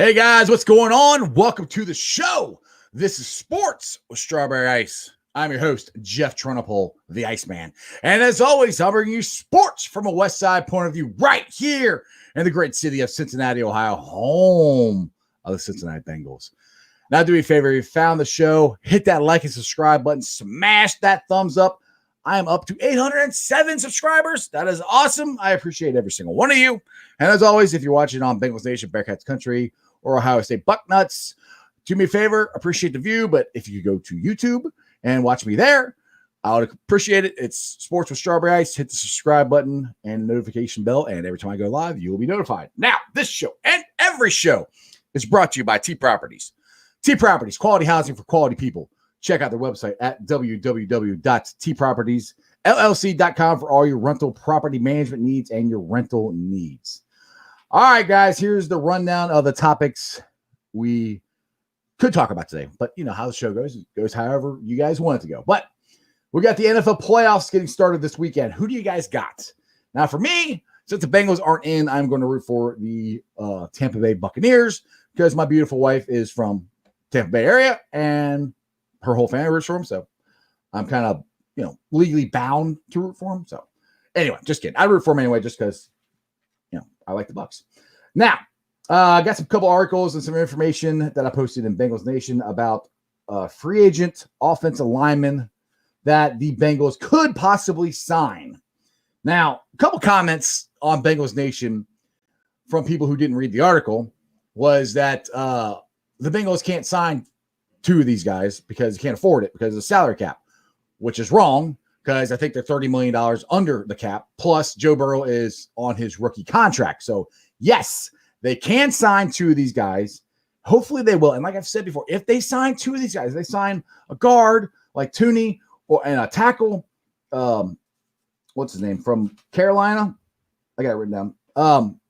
Hey guys, what's going on? Welcome to the show. This is Sports with Strawberry Ice. I'm your host, Jeff Trunapole, the Iceman. And as always, I'm bringing you sports from a West Side point of view right here in the great city of Cincinnati, Ohio, home of the Cincinnati Bengals. Now, do me a favor, if you found the show, hit that like and subscribe button, smash that thumbs up. I am up to 807 subscribers. That is awesome. I appreciate every single one of you. And as always, if you're watching on Bengals Nation, Bearcats Country, or Ohio State Bucknuts, do me a favor, appreciate the view, but if you go to YouTube and watch me there, I would appreciate it. It's Sports with Strawberry Ice. Hit the subscribe button and notification bell, and every time I go live, you will be notified. Now, this show and every show is brought to you by T Properties. T Properties, quality housing for quality people. Check out their website at www.tpropertiesllc.com for all your rental property management needs and your rental needs. All right, guys, here's the rundown of the topics we could talk about today. But you know how the show goes. It goes however you guys want it to go. But we got the NFL playoffs getting started this weekend. Who do you guys got? Now, for me, since the Bengals aren't in, I'm going to root for the Tampa Bay Buccaneers because my beautiful wife is from Tampa Bay area and her whole family roots for them. So I'm kind of, legally bound to root for them. So anyway, just kidding. I root for them anyway just because, I like the Bucs. Now, I got some couple articles and some information that I posted in Bengals Nation about free agent offensive linemen that the Bengals could possibly sign. Now, a couple comments on Bengals Nation from people who didn't read the article was that the Bengals can't sign two of these guys because they can't afford it because of the salary cap, which is wrong. Because I think they're $30 million under the cap. Plus, Joe Burrow is on his rookie contract. So, yes, they can sign two of these guys. Hopefully, they will. And like I've said before, if they sign two of these guys, they sign a guard like Tunney and a tackle. What's his name from Carolina? I got it written down.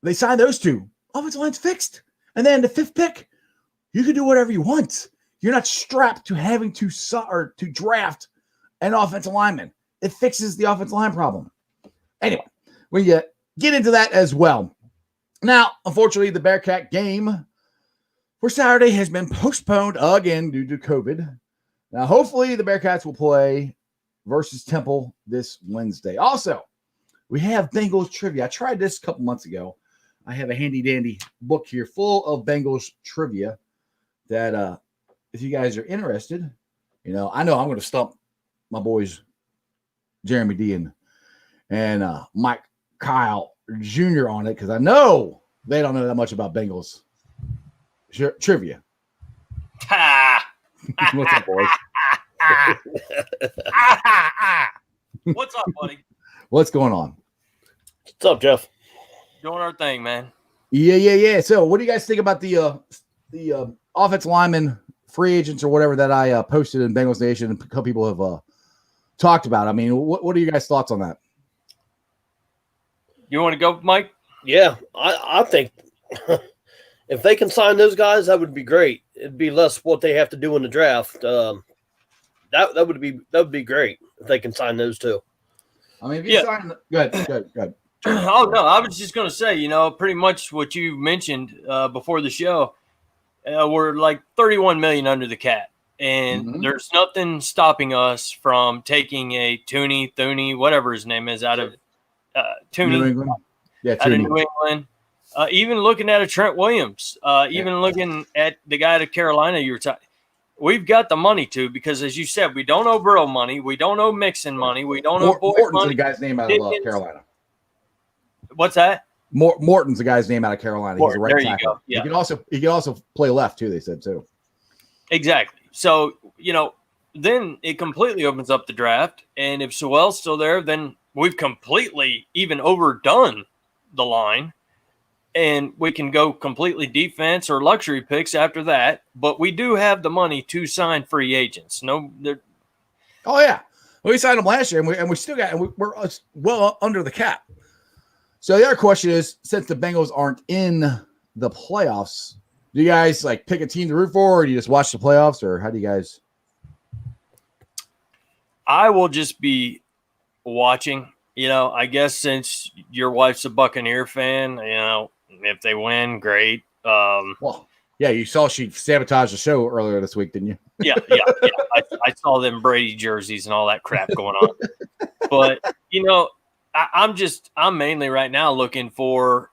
They sign those two. Offensive line's fixed. And then the fifth pick, you can do whatever you want. You're not strapped to having to draft an offensive lineman. It fixes the offensive line problem. Anyway, we get into that as well. Now, unfortunately, the Bearcat game for Saturday has been postponed again due to COVID. Now, hopefully, the Bearcats will play versus Temple this Wednesday. Also, we have Bengals trivia. I tried this a couple months ago. I have a handy-dandy book here full of Bengals trivia that if you guys are interested, I know I'm going to stump my boys, Jeremy D and Mike Kyle Jr. on it because I know they don't know that much about Bengals trivia. What's up, boys? What's up, buddy? What's going on? What's up, Jeff? Doing our thing, man. Yeah. So, what do you guys think about the offensive lineman free agents or whatever that I posted in Bengals Nation? And a couple people have talked about. I mean, what are you guys' thoughts on that? You want to go, Mike? Yeah, I think if they can sign those guys, that would be great. It'd be less what they have to do in the draft. That would be great if they can sign those two. I mean, if you sign, go ahead. Oh no, I was just going to say, pretty much what you mentioned before the show. We're like 31 million under the cap. And there's nothing stopping us from taking a Tunney, whatever his name is, out of Tunney, New England. Yeah, out of New England. Even looking at a Trent Williams, even looking at the guy to Carolina you were talking. We've got the money to because, as you said, we don't owe Burrow money, we don't owe Mixon money, we don't owe Boyd Morton's money. the guy's name out of Carolina. What's that? Morton's the guy's name out of Carolina. He's a right tackle. You go. Yeah. He can also play left too. They said too. Exactly. So, then it completely opens up the draft. And if Sewell's still there, then we've completely even overdone the line. And we can go completely defense or luxury picks after that. But we do have the money to sign free agents. Oh, yeah. Well, we signed them last year, and we still got – we're well under the cap. So the other question is, since the Bengals aren't in the playoffs, do you guys pick a team to root for, or do you just watch the playoffs, or how do you guys? I will just be watching. I guess since your wife's a Buccaneer fan, if they win, great. Well, yeah, you saw she sabotaged the show earlier this week, didn't you? Yeah. I saw them Brady jerseys and all that crap going on. But, I'm mainly right now looking for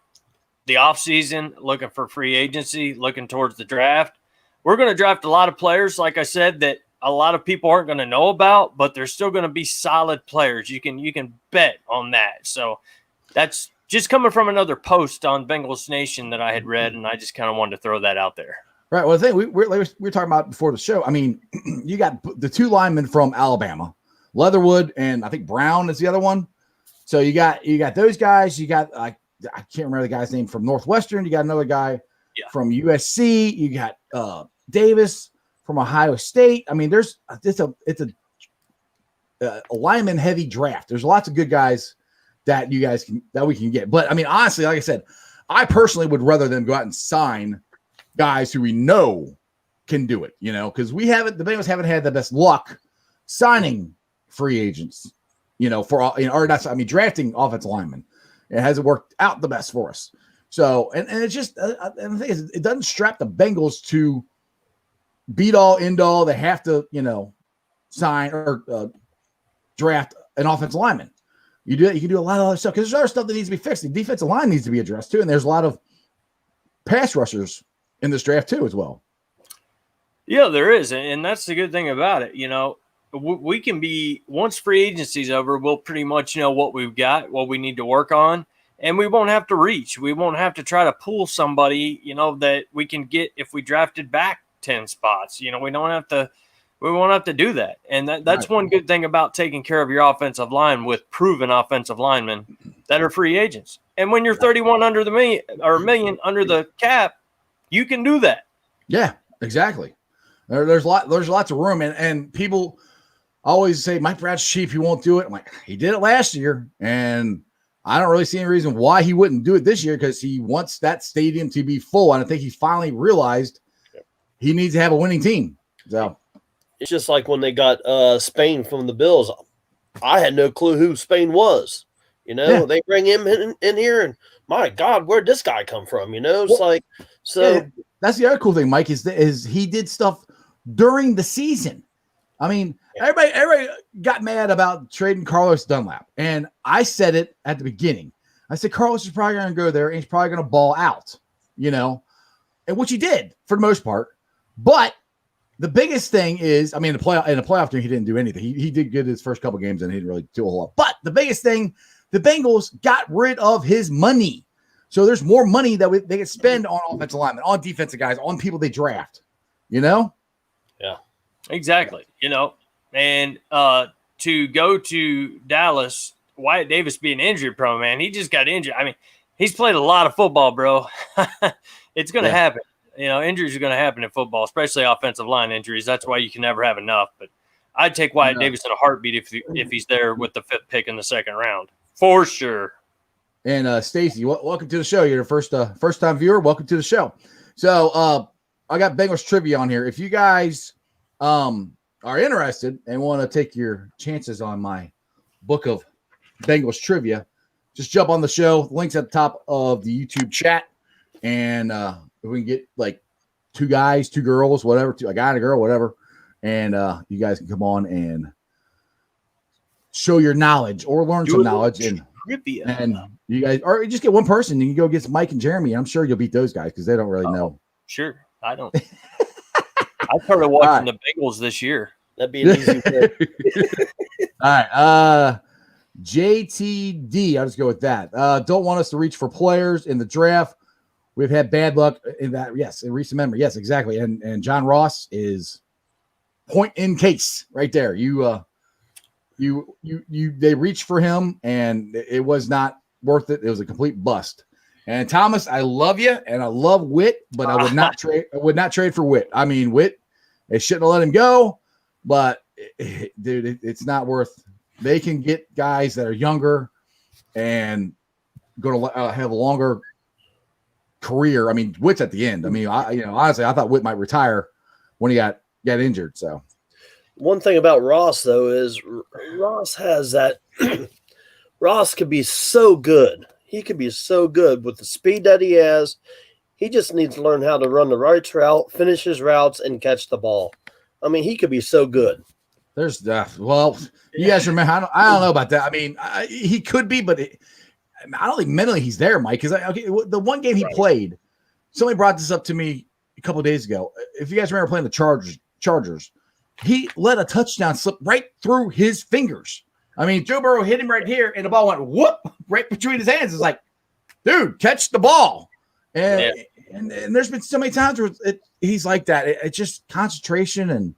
the offseason, looking for free agency, looking towards the draft. We're going to draft a lot of players, like I said, that a lot of people aren't going to know about, but they're still going to be solid players. You can bet on that. So that's just coming from another post on Bengals Nation that I had read, and I just kind of wanted to throw that out there. Right. Well, the thing we were talking about before the show, I mean, you got the two linemen from Alabama, Leatherwood, and I think Brown is the other one. So you got those guys. You got I can't remember the guy's name from Northwestern. You got another guy from USC. You got Davis from Ohio State. I mean, it's a lineman heavy draft. There's lots of good guys that we can get. But I mean, honestly, like I said, I personally would rather them go out and sign guys who we know can do it, because the Bengals haven't had the best luck signing free agents, drafting offensive linemen. It hasn't worked out the best for us. So, and it's just, and the thing is, it doesn't strap the Bengals to beat all, end all. They have to, sign or draft an offensive lineman. You can do a lot of other stuff because there's other stuff that needs to be fixed. The defensive line needs to be addressed too. And there's a lot of pass rushers in this draft too, as well. Yeah, there is. And that's the good thing about it. We can be, once free agency's over, we'll pretty much know what we've got, what we need to work on, and we won't have to reach. We won't have to try to pull somebody, that we can get if we drafted back 10 spots. We won't have to do that. And that's right. One good thing about taking care of your offensive line with proven offensive linemen that are free agents. And when you're 31 under the million under the cap, you can do that. Yeah, exactly. There's lots of room, and people always say Mike Brown's cheap, he won't do it. I'm like, he did it last year, and I don't really see any reason why he wouldn't do it this year because he wants that stadium to be full, and I think he finally realized he needs to have a winning team. So it's just like when they got Spain from the Bills. I had no clue who Spain was. They bring him in here, and my God, where'd this guy come from? It's so. That's the other cool thing, Mike, is he did stuff during the season. I mean, everybody got mad about trading Carlos Dunlap, and I said it at the beginning. I said Carlos is probably going to go there, and he's probably going to ball out, and which he did for the most part. But the biggest thing is, I mean, in the playoff game, he didn't do anything. He did good his first couple games, and he didn't really do a whole lot. But the biggest thing, the Bengals got rid of his money. So there's more money that they can spend on offensive linemen, on defensive guys, on people they draft, Yeah, exactly. And to go to Dallas, Wyatt Davis being injury prone, man, he just got injured. I mean, he's played a lot of football, bro. It's going to happen. Injuries are going to happen in football, especially offensive line injuries. That's why you can never have enough. But I'd take Wyatt Davis in a heartbeat if he's there with the 5th pick in the 2nd round, for sure. And Stacy, welcome to the show. You're the first time viewer. Welcome to the show. So I got Bengals trivia on here. If you guys are interested and want to take your chances on my book of Bengals trivia, just jump on the show. Links at the top of the YouTube chat, and if we can get like 2 guys, 2 girls, whatever, a guy and a girl, whatever, and you guys can come on and show your knowledge or learn some knowledge and you guys, or just get one person. You can go against Mike and Jeremy. I'm sure you'll beat those guys because they don't really know. Sure, I don't. I started watching the Bengals this year. That'd be an easy pick. All right, JTD. I'll just go with that. Don't want us to reach for players in the draft. We've had bad luck in that. Yes, in recent memory. Yes, exactly. And John Ross is point in case right there. They reached for him and it was not worth it. It was a complete bust. And Thomas, I love you and I love Witt, but I would not trade. I would not trade for Witt. I mean, Witt, they shouldn't have let him go, but dude, it's not worth. They can get guys that are younger and going to have a longer career. I mean, Witt's at the end. I mean, honestly, I thought Witt might retire when he got injured. So. One thing about Ross, though, is Ross has that – Ross could be so good. He could be so good with the speed that he has. He just needs to learn how to run the right route, finish his routes, and catch the ball. I mean, he could be so good. There's you guys remember? I don't know about that. I mean, he could be, but I don't think mentally he's there, Mike. Because the one game he played, somebody brought this up to me a couple of days ago. If you guys remember playing the Chargers, he let a touchdown slip right through his fingers. I mean, Joe Burrow hit him right here, and the ball went whoop right between his hands. It's like, dude, catch the ball. And there's been so many times where he's like that. It's just concentration, and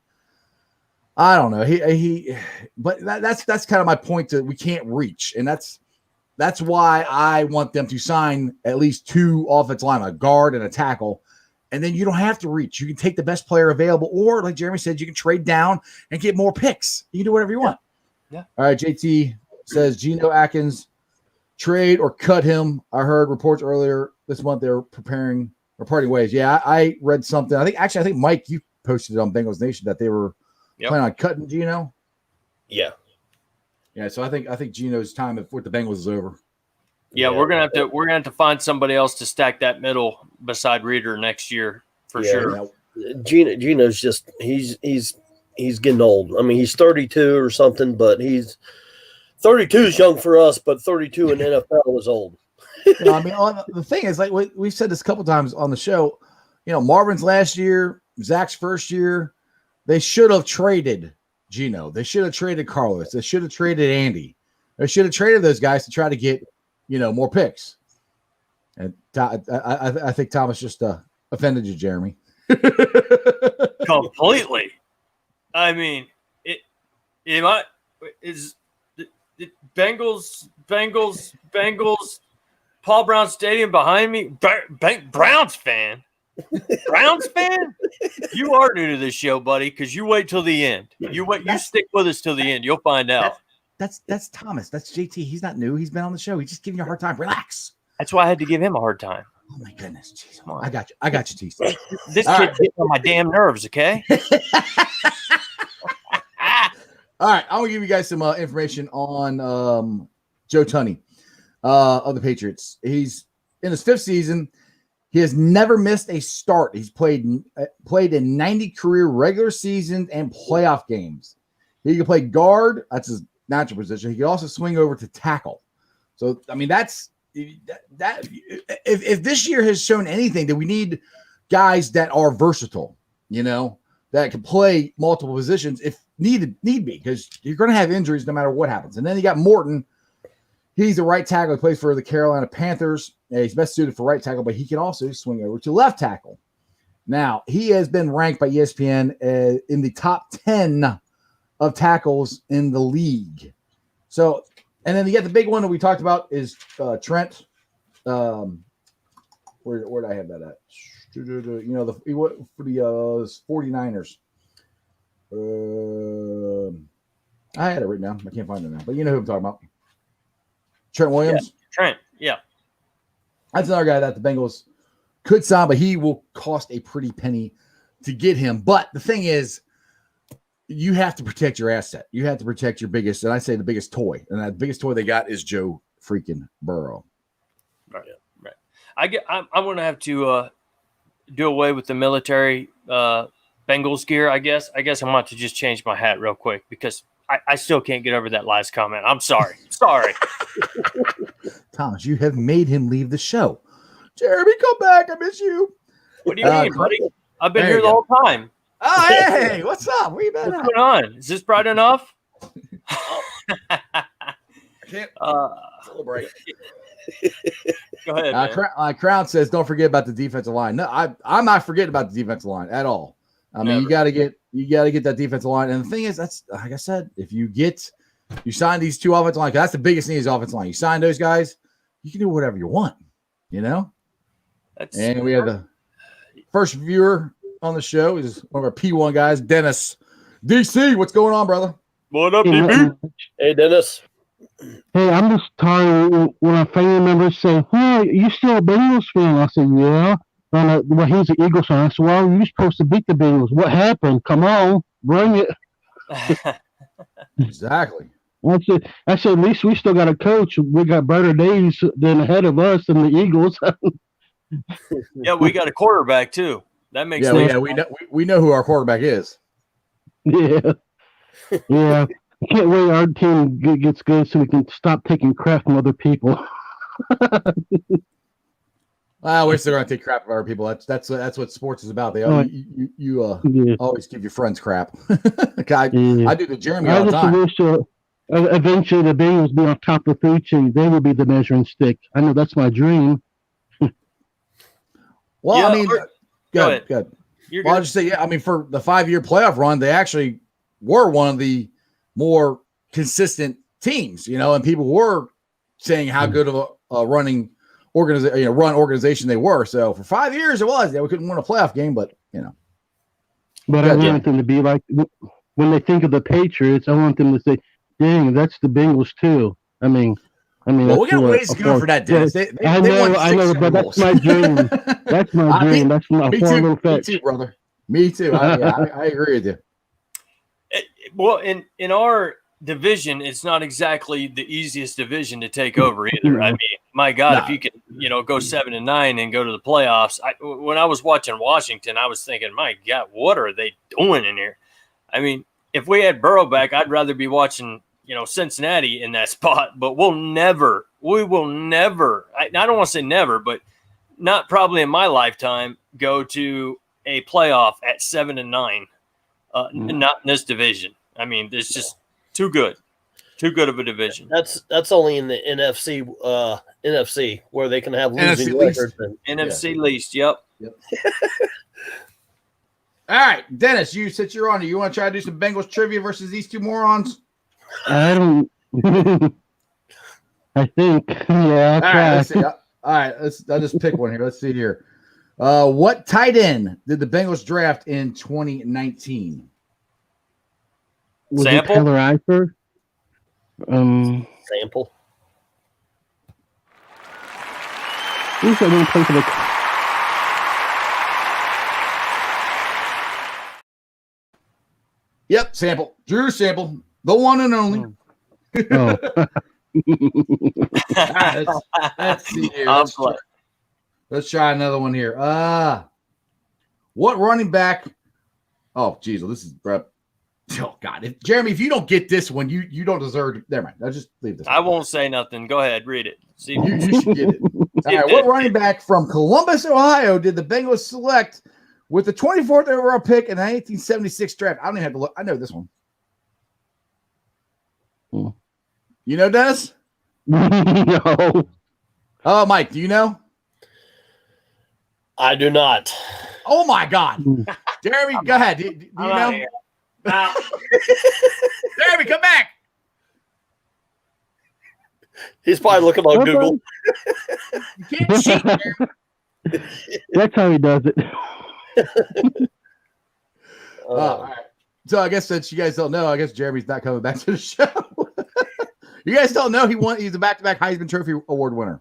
I don't know. But that's kind of my point, that we can't reach, and that's why I want them to sign at least 2 offensive linemen, a guard and a tackle, and then you don't have to reach. You can take the best player available, or like Jeremy said, you can trade down and get more picks. You can do whatever you want. Yeah. All right. JT says Geno Atkins, trade or cut him. I heard reports earlier this month they were parting ways. Yeah, I read something. I think Mike, you posted it on Bengals Nation that they were planning on cutting Geno. Yeah. Yeah, so I think Geno's time with the Bengals is over. Yeah, we're gonna have to find somebody else to stack that middle beside Reader next year for sure. Geno's just he's getting old. I mean, he's 32 or something, but 32 is young for us, but 32 in NFL is old. I mean, the thing is, like we've said this a couple times on the show, Marvin's last year, Zach's first year, they should have traded Geno. They should have traded Carlos. They should have traded Andy. They should have traded those guys to try to get, more picks. And I think Thomas just offended you, Jeremy. Completely. I mean, is the Bengals, Paul Brown Stadium behind me. Browns fan. Browns fan? You are new to this show, buddy, because you wait till the end. You stick with us till the end. You'll find out. That's Thomas. That's JT. He's not new. He's been on the show. He's just giving you a hard time. Relax. That's why I had to give him a hard time. Oh my goodness. Jeez. I got you, T. This kid's getting on my damn nerves, okay? All right. I want to give you guys some information on Joe Tunney of the Patriots. He's in his 5th season. He has never missed a start. He's played in 90 career regular seasons and playoff games. He can play guard. That's his natural position. He can also swing over to tackle. So, I mean, that's that. If this year has shown anything, that we need guys that are versatile, that can play multiple positions if need be, because you're going to have injuries no matter what happens. And then you got Morton. He's a right tackle. He plays for the Carolina Panthers. He's best suited for right tackle, but he can also swing over to left tackle. Now, he has been ranked by ESPN in the top 10 of tackles in the league. So, and then you got the big one that we talked about is Trent. Where did I have that at? For the 49ers. I had it written down. I can't find it now, but you know who I'm talking about. Trent Williams. Yeah, Trent, yeah. That's another guy that the Bengals could sign, but he will cost a pretty penny to get him. But the thing is, you have to protect your asset. You have to protect your biggest, and I say the biggest toy. And that biggest toy they got is Joe freaking Burrow. Right. I'm going to have to do away with the military Bengals gear, I guess. I'm going to have to just change my hat real quick because I still can't get over that last comment. I'm sorry. Thomas, you have made him leave the show. Jeremy, come back. I miss you. What do you mean, buddy? I've been here the whole time. Oh, hey, what's up? Where you been? What's going on? Is this bright enough? I can't celebrate. Go ahead. Crown says, don't forget about the defensive line. No, I'm not forgetting about the defensive line at all. I mean, you gotta get that defensive line. And the thing is, that's like I said, if you sign these 2 offensive line, that's the biggest thing is offensive line. You sign those guys, you can do whatever you want, And we have the first viewer on the show is one of our P1 guys, Dennis. DC, what's going on, brother? What up, DB? Hey, Dennis. Hey, I'm just tired when a family member say, "Hey, you still a Bengals fan?" I said, "Yeah." And well, he's an Eagles fan. I said, "Well, you're supposed to beat the Bengals. What happened? Come on, bring it." Exactly. I said, at least we still got a coach. We got better days than ahead of us than the Eagles. Yeah, we got a quarterback too. That makes Yeah, sense. we know who our quarterback is. Yeah. Yeah. I can't wait our team gets good so we can stop taking crap from other people. I wish they're going to take crap from other people. That's what sports is about. They Yeah. always give your friends crap. I Yeah. do the Jeremy I all the just time. wish eventually the Bengals be on top of the food chain. They will be the measuring stick. I know that's my dream. Well, Yeah, I mean, go ahead. good. You're Well, I'll good. just say, yeah, I mean, for the 5-year playoff run, they actually were one of the more consistent teams, and people were saying how good of a running organization they were. So for 5 years, it was. Yeah, we couldn't win a playoff game, but But I want them to be like, when they think of the Patriots, I want them to say, dang, that's the Bengals too. I mean, well, we got ways to go for that, Dennis. I know, but that's my dream. That's my dream. That's my me far too, little fetch. me too, brother. Me too. I agree with you. Well, in our division, it's not exactly the easiest division to take over either. I mean, my God, if you can, go 7-9 and go to the playoffs. When I was watching Washington, I was thinking, my God, what are they doing in here? I mean, if we had Burrow back, I'd rather be watching, Cincinnati in that spot. But we will never. I don't want to say never, but not probably in my lifetime go to a playoff at 7-9. Not in this division. I mean, it's just too good of a division. That's only in the NFC where they can have losing records. NFC least. Yep. All right, Dennis, since you're on it, you want to try to do some Bengals trivia versus these two morons? I don't. I think. Yeah, All right, let's see. All right, I'll just pick one here. Let's see here. What tight end did the Bengals draft in 2019? Was Sample? it Taylor Eifert? Sample. Who's that one play for the? Yep, Sample. Drew Sample, the one and only. Oh. Let's see here. I'm Let's try another one here. What running back? Oh, geez, well, this is oh God, Jeremy, if you don't get this one, you don't deserve it. Never mind. I'll just leave this. I won't say nothing. Go ahead, read it. See, you should get it. All right, what running back from Columbus, Ohio, did the Bengals select with the 24th overall pick in the 1976 draft? I don't even have to look. I know this one. You know, Dennis? No. Oh, Mike, do you know? I do not. Oh my God, Jeremy, go ahead. Do you know? Jeremy, come back. He's probably looking on Google. You can't cheat, Jeremy. That's how he does it. All right. So I guess since you guys don't know, I guess Jeremy's not coming back to the show. You guys don't know he's a back-to-back Heisman Trophy Award winner.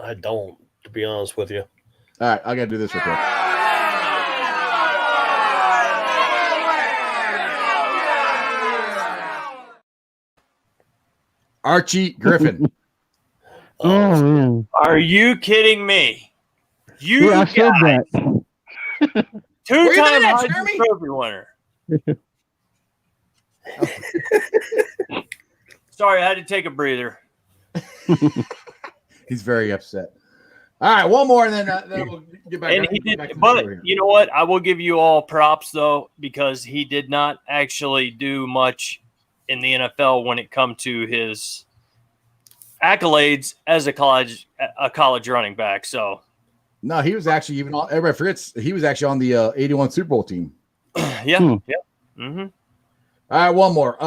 I don't, to be honest with you. All right, I got to do this real quick. Archie Griffin. Oh man. are you kidding me? Yeah, I said that. Two-time at, Heisman Jeremy? Trophy winner. Sorry, I had to take a breather. He's very upset. All right, one more, and then we'll get back. And he did, but you know what? I will give you all props though, because he did not actually do much in the NFL when it come to his accolades as a college running back. So no, he was actually even on. Everybody forgets he was actually on the '81 Super Bowl team. yeah. Mm-hmm. All right, one more.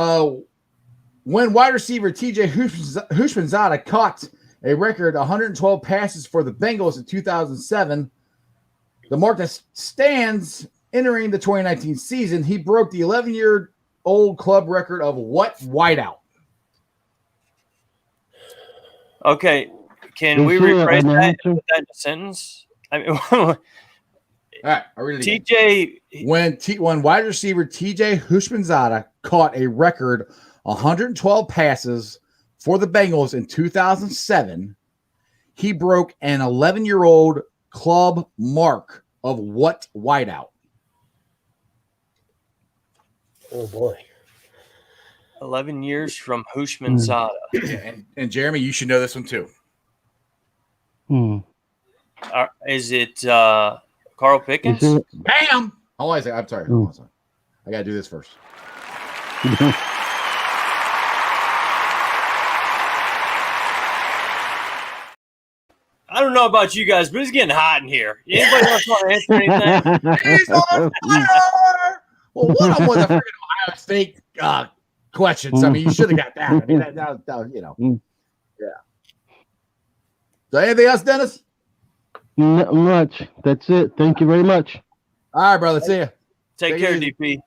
When wide receiver TJ Hushmanzada caught a record 112 passes for the Bengals in 2007, the mark that stands entering the 2019 season, he broke the 11-year-old club record of what wideout? Okay, can we rephrase that and put that in a sentence? I mean, all right, I read it again. TJ, when wide receiver TJ Hushmanzada caught a record 112 passes for the Bengals in 2007, he broke an 11-year-old club mark of what wideout? Oh boy. 11 years from Hushman Zada. And Jeremy, you should know this one too. Is it Carl Pickens? Is it? Bam! Hold on a second. I'm sorry. Hold on a second. I got to do this first. I don't know about you guys, but it's getting hot in here. Anybody else want to answer anything? He's on fire! Well, one of them was a freaking Ohio State questions. I mean, you should have got that. I mean, that you know. Yeah. So anything else, Dennis? Not much. That's it. Thank you very much. All right, brother. See ya. Take care, DP.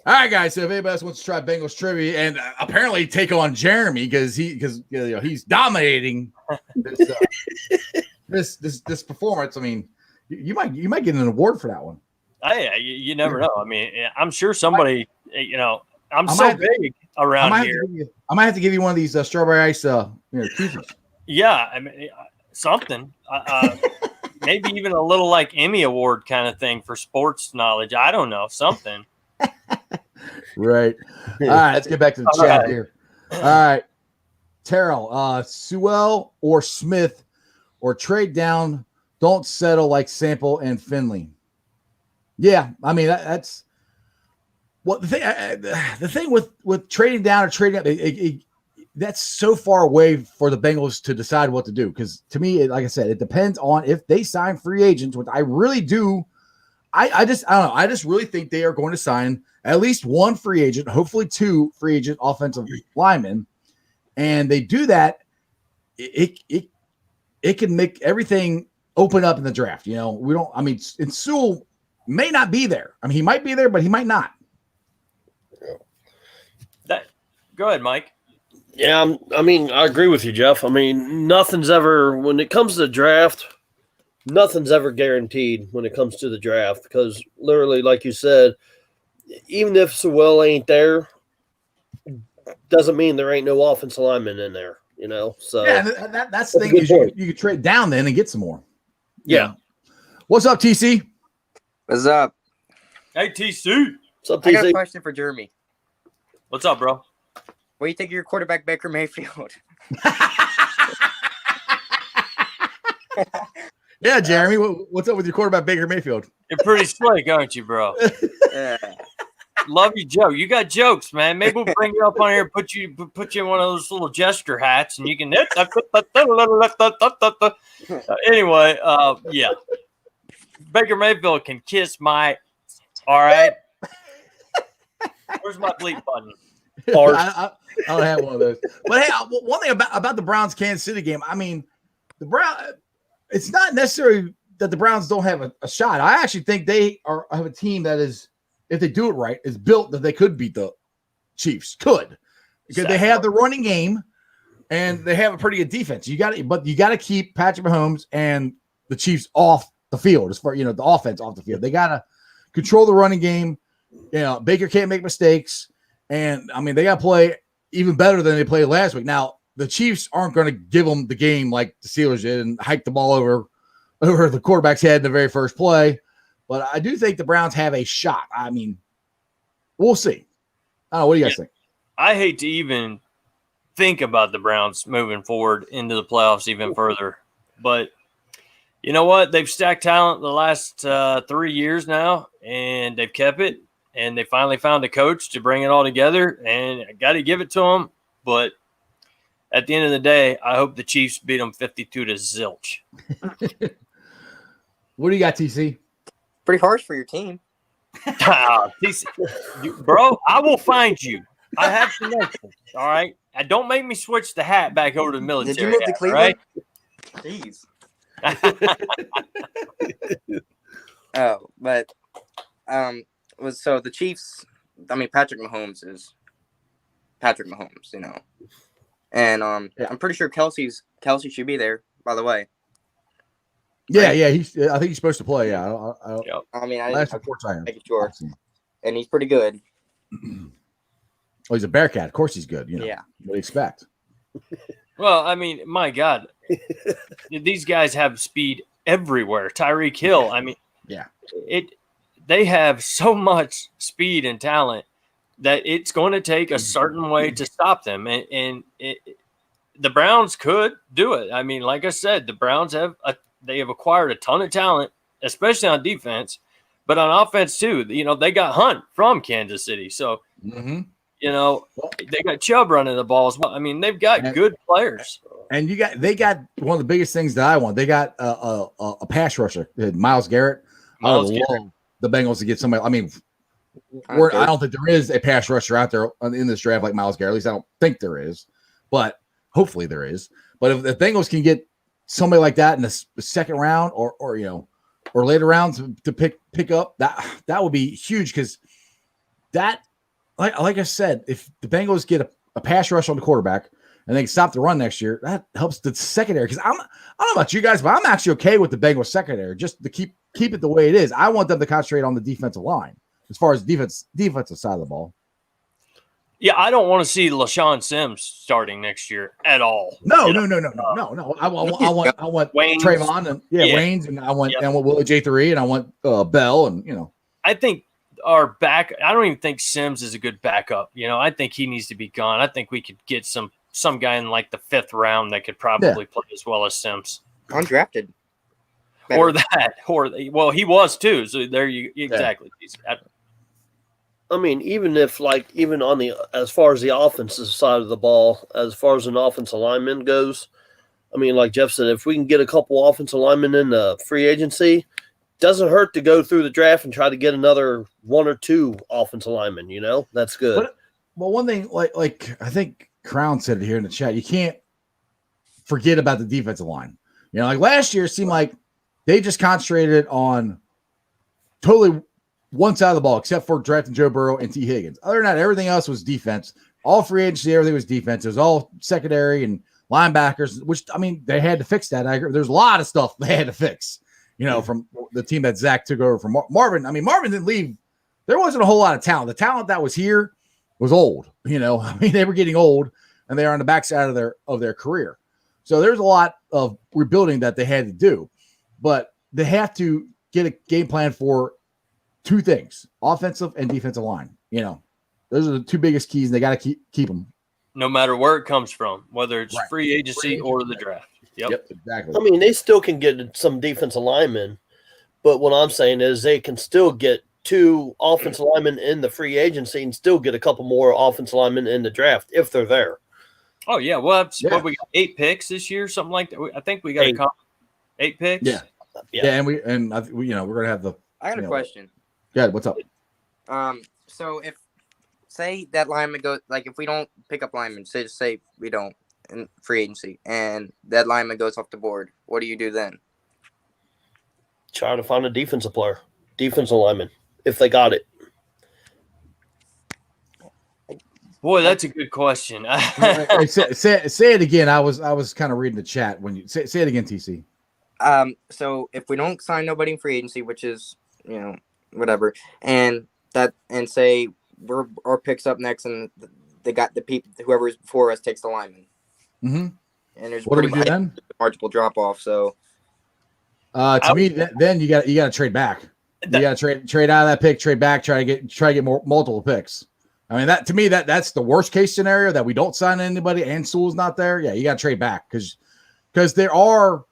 All right, guys. So if anybody else wants to try Bengals trivia and apparently take on Jeremy because he's dominating this performance. I mean, you might get an award for that one. Hey, you never know. I mean, I'm sure somebody. I'm so big around here. I might have to give you one of these strawberry ice koozies. Yeah, I mean something. Maybe even a little like Emmy Award kind of thing for sports knowledge. I don't know, something. Right. All right, let's get back to the chat here. All right. Terrell, Sewell or Smith or trade down. Don't settle like Sample and Finley. Yeah, I mean that's what the thing with trading down or trading up. That's so far away for the Bengals to decide what to do. Because to me, like I said, it depends on if they sign free agents, which I really do. I don't know. I just really think they are going to sign at least one free agent, hopefully two free agent offensive linemen. And they do that, it can make everything open up in the draft. And Sewell may not be there. I mean, he might be there, but he might not. Go ahead, Mike. Yeah, I mean, I agree with you, Jeff. I mean, nothing's ever, when it comes to the draft, nothing's ever guaranteed when it comes to the draft because literally, like you said, even if Sewell ain't there, doesn't mean there ain't no offensive lineman in there, So yeah, that's the thing is you could trade down then and get some more. Yeah. What's up, TC? What's up? Hey, TC. What's up, I got a TC? question for Jeremy. What's up, bro? What do you think of your quarterback, Baker Mayfield? Yeah, Jeremy, what's up with your quarterback, Baker Mayfield? You're pretty slick, aren't you, bro? Yeah. Love you, Joe. You got jokes, man. Maybe we'll bring you up on here, put you in one of those little gesture hats, and you can. Anyway, yeah. Baker Mayfield can kiss my. All right. Where's my bleep button? I don't have one of those. But hey, one thing about the Browns Kansas City game, I mean, the Browns. It's not necessarily that the Browns don't have a shot. I actually think they have a team that is, if they do it right, is built that they could beat the Chiefs. Because they have the running game and they have a pretty good defense. You got to keep Patrick Mahomes and the Chiefs off the field as far the offense off the field. They got to control the running game. Baker can't make mistakes, and I mean they got to play even better than they played last week. Now the Chiefs aren't going to give them the game like the Steelers did and hike the ball over the quarterback's head in the very first play. But I do think the Browns have a shot. I mean, we'll see. I don't know. What do you guys think? I hate to even think about the Browns moving forward into the playoffs even further. But you know what? They've stacked talent the last 3 years now, and they've kept it. And they finally found a coach to bring it all together, and I got to give it to them. But at the end of the day, I hope the Chiefs beat them 52-0. What do you got, TC? Pretty harsh for your team. TC, bro, I will find you. I have connections, all right? Don't make me switch the hat back over to the military. Did you move to Cleveland? Right? Jeez. But so the Chiefs, I mean, Patrick Mahomes is Patrick Mahomes, And I'm pretty sure Kelsey should be there, by the way. Yeah, right? Yeah. I think he's supposed to play. Yeah. I mean, I'm making sure. And he's pretty good. Oh, he's a Bearcat. Of course he's good. Yeah. What do you expect? Well, I mean, my God, these guys have speed everywhere. Tyreek Hill. I mean, Yeah. They have so much speed and talent that it's going to take a certain way to stop them, and the Browns could do it. I mean, like I said, the Browns have acquired a ton of talent, especially on defense, but on offense too. You know, they got Hunt from Kansas City, so you know they got Chubb running the ball as well. I mean, they've got good players. And they got one of the biggest things that I want. They got a pass rusher, Myles Garrett. I would love the Bengals to get somebody. I mean, I don't think there is a pass rusher out there in this draft like Myles Garrett. At least I don't think there is, but hopefully there is. But if the Bengals can get somebody like that in the second round or later rounds to pick up, that would be huge, because that, like I said, if the Bengals get a pass rush on the quarterback and they can stop the run next year, that helps the secondary. Because I don't know about you guys, but I'm actually okay with the Bengals secondary just to keep it the way it is. I want them to concentrate on the defensive line as far as defensive side of the ball. Yeah, I don't want to see LaShawn Sims starting next year at all. No. I want Waynes. Trayvon and Waynes, and I want Willie J3, and I want Bell, and I think our back. I don't even think Sims is a good backup. You know, I think he needs to be gone. I think we could get some guy in like the 5th round that could probably play as well as Sims. Undrafted. Or well, he was too. So there you exactly. I mean, even on the as far as the offensive side of the ball, as far as an offensive lineman goes, I mean, like Jeff said, if we can get a couple offensive linemen in the free agency, doesn't hurt to go through the draft and try to get another 1 or 2 offensive linemen. You know, that's good. Well, one thing, like I think Crown said it here in the chat, you can't forget about the defensive line. You know, like last year, it seemed like they just concentrated on totally one side of the ball, except for drafting Joe Burrow and T. Higgins. Other than that, everything else was defense. All free agency, everything was defense. It was all secondary and linebackers, which, I mean, they had to fix that. There's a lot of stuff they had to fix, from the team that Zach took over from Marvin. I mean, Marvin didn't leave. There wasn't a whole lot of talent. The talent that was here was old. I mean, they were getting old, and they are on the backside of their career. So there's a lot of rebuilding that they had to do, but they have to get a game plan for 2 things: offensive and defensive line. Those are the 2 biggest keys, and they got to keep them. No matter where it comes from, whether it's free agency or the draft. Yep, exactly. I mean, they still can get some defensive linemen, but what I'm saying is they can still get 2 offensive linemen in the free agency and still get a couple more offensive linemen in the draft if they're there. Oh yeah, well, we got 8 picks this year, something like that. I think we got 8 picks. Yeah, and we're gonna have the. I got a question. Yeah, what's up? So if say that lineman goes, like if we don't pick up linemen, say we don't in free agency, and that lineman goes off the board, what do you do then? Try to find a defensive lineman, if they got it. Boy, that's a good question. Hey, say it again. I was kind of reading the chat when you say it again, TC. So if we don't sign nobody in free agency, which is whatever, and say our picks up next, and they got the people, whoever is before us takes the lineman. Mm-hmm. And there's what do we do then? Marginal drop off. So, to me, then you got to trade back. You got to trade out of that pick, trade back, try to get more multiple picks. I mean, that to me, that's the worst case scenario, that we don't sign anybody and Sewell's not there. Yeah, you got to trade back because there are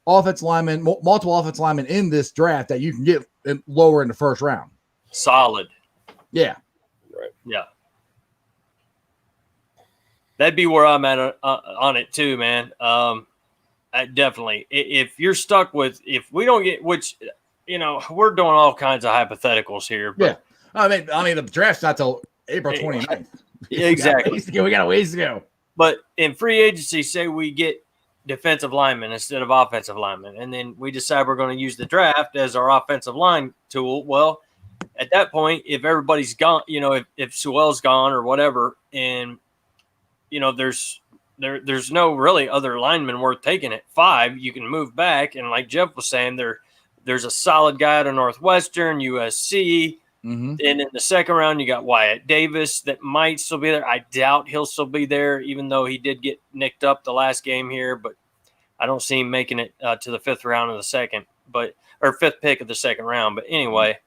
multiple offensive linemen in this draft that you can get lower in the first round. Solid. Yeah. Right. Yeah. That'd be where I'm at on it too, man. Definitely. If you're stuck with, if we don't get, which, we're doing all kinds of hypotheticals here. But, yeah. I mean, the draft's not till April 29th. Exactly. We got a ways to go. But in free agency, say we get defensive linemen instead of offensive linemen, and then we decide we're going to use the draft as our offensive line tool. Well, at that point, if everybody's gone, if Sewell's gone or whatever, and there's no really other lineman worth taking at 5, you can move back, and like Jeff was saying, there's a solid guy out of Northwestern, USC, Mm-hmm. And in the second round, you got Wyatt Davis that might still be there. I doubt he'll still be there, even though he did get nicked up the last game here. But I don't see him making it to the fifth round of the second, or fifth pick of the second round. But anyway,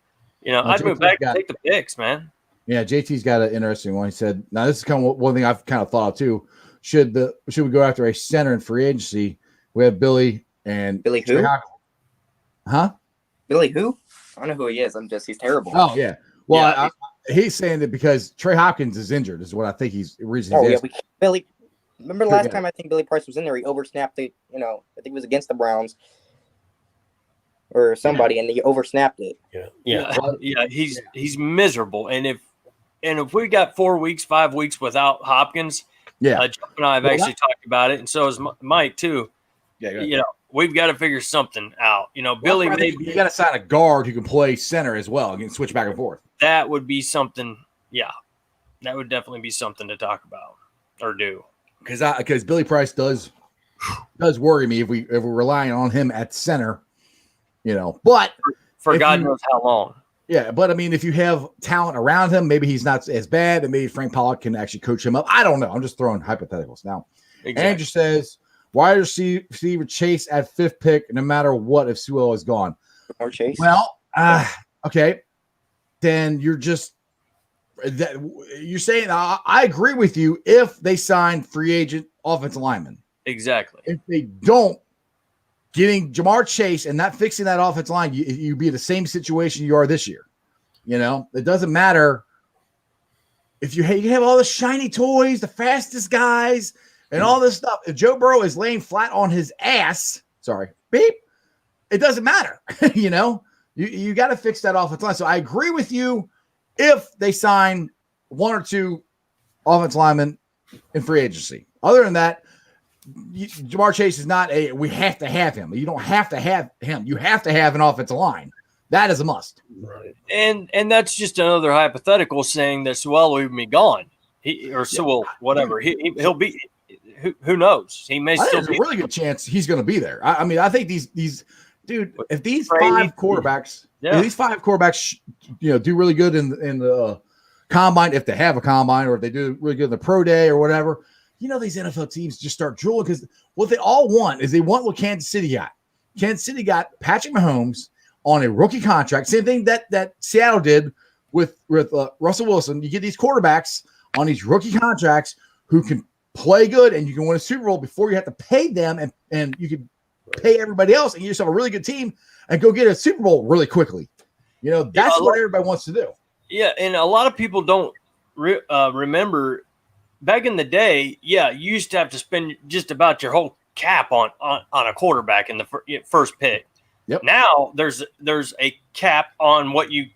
I'd move back and take the picks, man. Yeah, JT's got an interesting one. He said, "Now this is kind of one thing I've kind of thought of too. Should we go after a center in free agency? We have Billy and Billy who? Huh? Billy who? I don't know who he is. He's terrible. Oh yeah. Well, Yeah, he's saying that because Trey Hopkins is injured is what I think he's the reason. Oh He's yeah, Billy. Remember the last time I think Billy Price was in there, he oversnapped the. I think it was against the Browns or somebody, and he oversnapped it. Yeah. He's miserable, and if we got 4 weeks, 5 weeks without Hopkins, Jeff and I have actually talked about it, and so has Mike too. Yeah, we've got to figure something out. Billy, maybe you got to sign a guard who can play center as well. You can switch back and forth. That would be something. Yeah, that would definitely be something to talk about or do. Because Billy Price does worry me if we're relying on him at center. But for God knows how long. Yeah, but I mean, if you have talent around him, maybe he's not as bad, and maybe Frank Pollock can actually coach him up. I don't know. I'm just throwing hypotheticals now. Exactly. Andrew says, wide receiver Chase at fifth pick, no matter what, if Sewell is gone. Or Chase. Well, okay. Then you're saying I agree with you if they sign free agent offensive linemen. Exactly. If they don't, getting Jamar Chase and not fixing that offensive line, you be in the same situation you are this year. It doesn't matter if you have all the shiny toys, the fastest guys, and all this stuff. If Joe Burrow is laying flat on his ass, it doesn't matter. You got to fix that offensive line. So I agree with you if they sign one or two offensive linemen in free agency. Other than that, Jamar Chase is not we have to have him. You don't have to have him. You have to have an offensive line. That is a must. Right. And that's just another hypothetical saying that Sewell will be gone. Sewell, whatever. He'll be. Who knows? He may still be. There's a really good chance he's going to be there. I mean, I think these dude. If these five quarterbacks, do really good in the combine, if they have a combine, or if they do really good in the pro day or whatever. These NFL teams just start drooling because what they all want is they want what Kansas City got. Kansas City got Patrick Mahomes on a rookie contract. Same thing that Seattle did with Russell Wilson. You get these quarterbacks on these rookie contracts who can play good, and you can win a Super Bowl before you have to pay them, and you can pay everybody else and get yourself a really good team and go get a Super Bowl really quickly. That's what everybody wants to do. Yeah, and a lot of people don't remember – back in the day, you used to have to spend just about your whole cap on a quarterback in the first pick. Yep. Now there's a cap on what you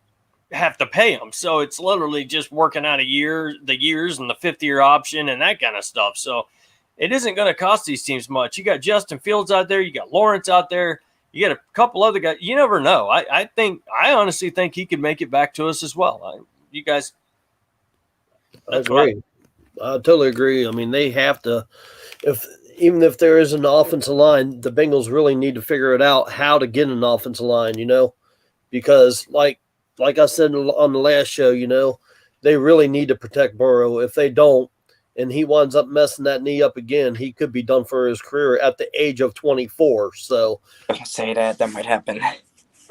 have to pay them. So it's literally just working out the years and the fifth-year option and that kind of stuff. So it isn't going to cost these teams much. You got Justin Fields out there. You got Lawrence out there. You got a couple other guys. You never know. I honestly think he could make it back to us as well. You guys. I agree. I totally agree. I mean, they have to, even if there is an offensive line, the Bengals really need to figure it out how to get an offensive line, because like I said on the last show, they really need to protect Burrow. If they don't, and he winds up messing that knee up again, he could be done for his career at the age of 24. So don't say that might happen.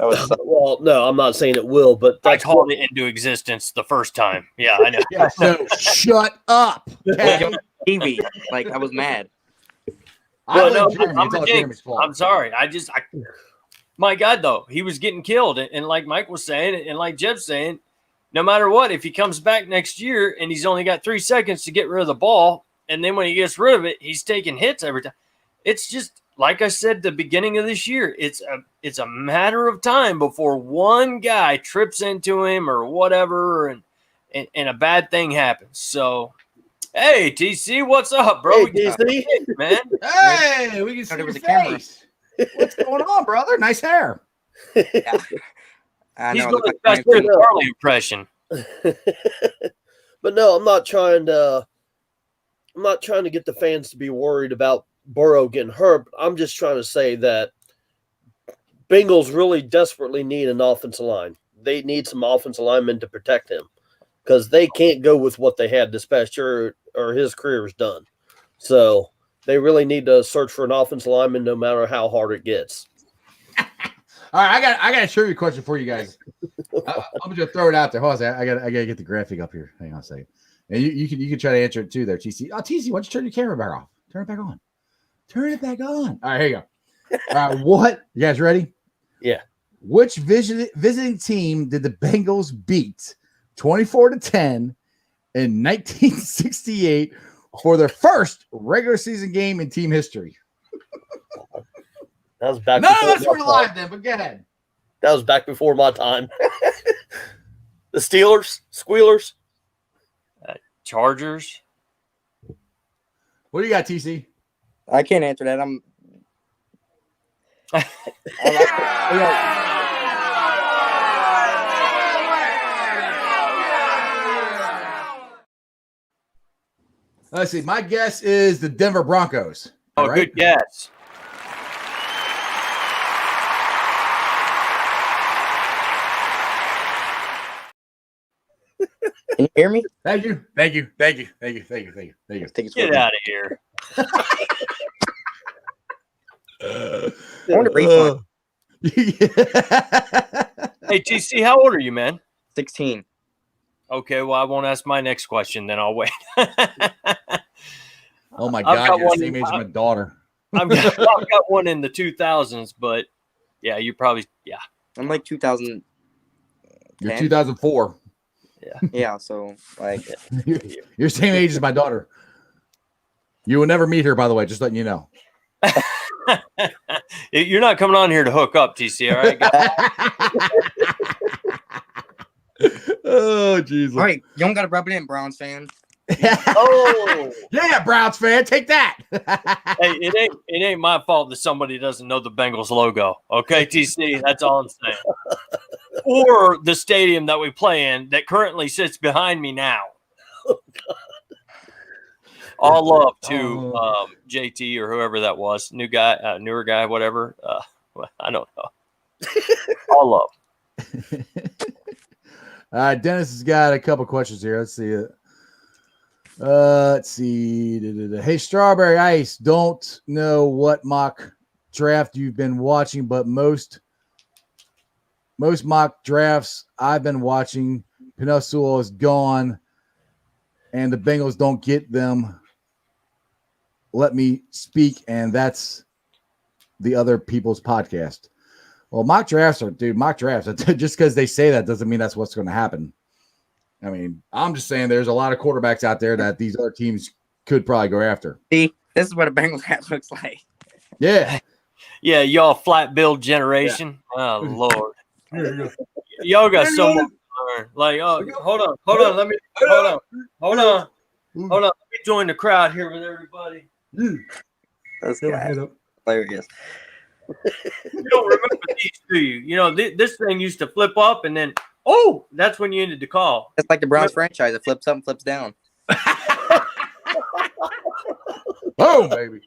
Well, no, I'm not saying it will, but I called it into existence the first time. Yeah, I know. Yeah, so shut up. TV. I was mad. I'm a jinx. I'm sorry. My God, though, he was getting killed. And like Mike was saying, and like Jeff's saying, no matter what, if he comes back next year and he's only got 3 seconds to get rid of the ball, and then when he gets rid of it, he's taking hits every time. It's just, like I said at the beginning of this year, it's a matter of time before one guy trips into him or whatever, and a bad thing happens. So, hey, TC, what's up, bro? Hey, TC, man. Hey, we can see your face. What's going on, brother? Nice hair. Yeah. He's going to best Charlie impression. But no, I'm not trying to get the fans to be worried about Burrow getting hurt. I'm just trying to say that Bengals really desperately need an offensive line. they need some offensive linemen to protect him because they can't go with what they had this past year or his career is done. So they really need to search for an offensive lineman no matter how hard it gets. All right, I got to show you a question for you guys. I'm just throw it out there. Hold on a second. I got to get the graphic up here. Hang on a second. And you can try to answer it too there, TC. Oh, TC, why don't you turn your camera back off? Turn it back on. Turn it back on. All right, here you go. All right, what? You guys ready? Yeah. Which visiting team did the Bengals beat 24-10 in 1968 for their first regular season game in team history? That was back. None of us were alive then, but go ahead. That was back before my time. The Steelers, Squealers, Chargers. What do you got, TC? I can't answer that. Let's see. My guess is the Denver Broncos. Oh, right? Good guess. Can you hear me? Thank you. Take it Get out of here. I want a refund. Hey, TC, how old are you, man? 16. Okay, well, I won't ask my next question. Then I'll wait. Oh my I've God, got you're the one same in- age as my daughter. I've got one in the 2000s, but yeah, you probably I'm like 2000. You're 2004. Yeah, so like You're same age as my daughter. You will never meet her, by the way, just letting you know. You're not coming on here to hook up, TC. All right, Oh, Jesus. all right, you don't gotta rub it in, Browns fan. Oh, Yeah, Browns fan, take that. hey, it ain't my fault that somebody doesn't know the Bengals logo. Okay, TC, that's all I'm saying. Or the stadium that we play in that currently sits behind me now. All love to JT or whoever that was, newer guy, whatever. I don't know. All love. All right, Dennis has got a couple questions here. Let's see. Let's see. Hey, Strawberry Ice, don't know what mock draft you've been watching, but most mock drafts I've been watching, Penei Sewell is gone, and the Bengals don't get them. Let me speak, and that's the other people's podcast. Well, mock drafts. Just because they say that doesn't mean that's what's going to happen. I mean, I'm just saying there's a lot of quarterbacks out there that these other teams could probably go after. See, this is what a Bengals hat looks like. Yeah. Yeah, y'all flat build generation. Oh Lord, y'all got so much to learn. Like, oh, hold on. Let me hold on. Let me join the crowd here with everybody. This guy, hilarious. You don't remember these, do you? You know, this thing used to flip up, and then that's when you ended the call. It's like the Browns franchise. It flips up and flips down. Oh, baby.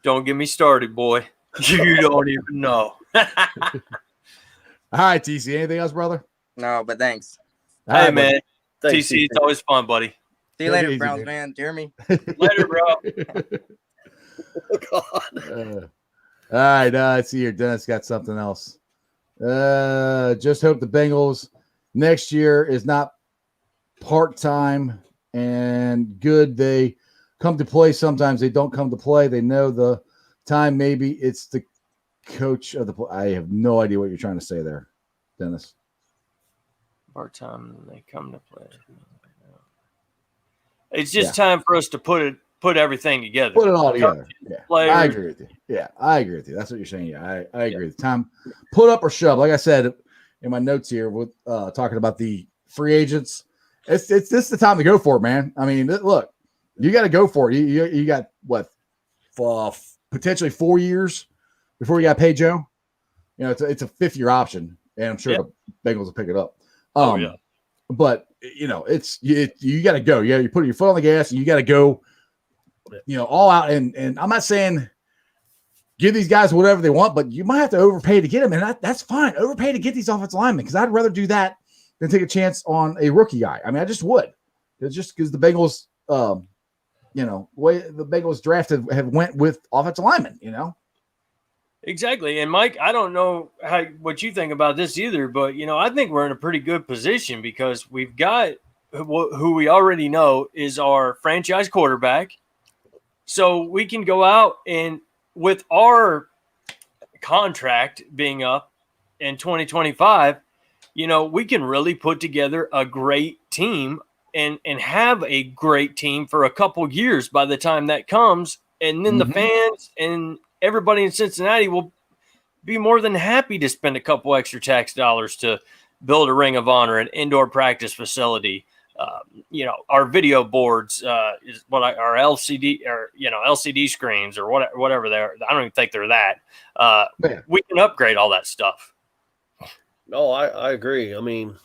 Don't get me started, boy. You don't even know. All right, TC. Anything else, brother? No, but thanks. All Hey, right, man. buddy. TC, it's always fun, buddy. See you Take it later, easy, Browns man. man. Jeremy. Later, bro. God. All right, let's see here. Dennis got something else. Just hope the Bengals next year is not part-time and good. They come to play. Sometimes they don't come to play. They know the time. Maybe it's the coach of the play. I have no idea what you're trying to say there, Dennis. Part time they come to play. It's just time for us to put everything together. Put it all together. Yeah, Players. I agree with you. Yeah, I agree with you. That's what you're saying. Yeah, I agree with you. Time, put up or shove. Like I said in my notes here, with talking about the free agents, it's this the time to go for it, man. I mean, look, you got to go for it. You got what, potentially 4 years before you got to pay Joe. You know, it's a 5th-year option, and I'm sure the Bengals will pick it up. But you know, you got to go. Yeah, you put your foot on the gas, and you got to go. You know, all out. And I'm not saying give these guys whatever they want, but you might have to overpay to get them, and that's fine. Overpay to get these offensive linemen because I'd rather do that than take a chance on a rookie guy. I mean, I just would. It's just because the Bengals, way the Bengals drafted have went with offensive linemen, Exactly. And Mike, I don't know what you think about this either, but I think we're in a pretty good position because we've got who we already know is our franchise quarterback. So we can go out and with our contract being up in 2025, we can really put together a great team and have a great team for a couple years by the time that comes. And then the fans and everybody in Cincinnati will be more than happy to spend a couple extra tax dollars to build a Ring of Honor, an indoor practice facility. Our video boards our LCD or LCD screens or whatever they're. I don't even think they're that. We can upgrade all that stuff. No, I agree. I mean,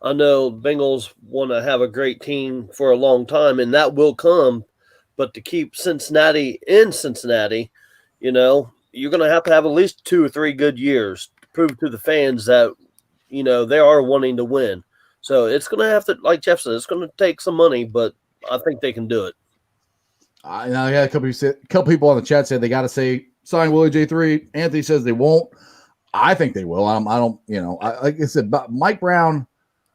I know Bengals want to have a great team for a long time, and that will come. But to keep Cincinnati in Cincinnati, you're going to have at least 2 or 3 good years to prove to the fans that, they are wanting to win. So it's going to have to, like Jeff said, it's going to take some money, but I think they can do it. I had a couple people on the chat said they got to sign Willie J3. Anthony says they won't. I think they will. Like I said, Mike Brown,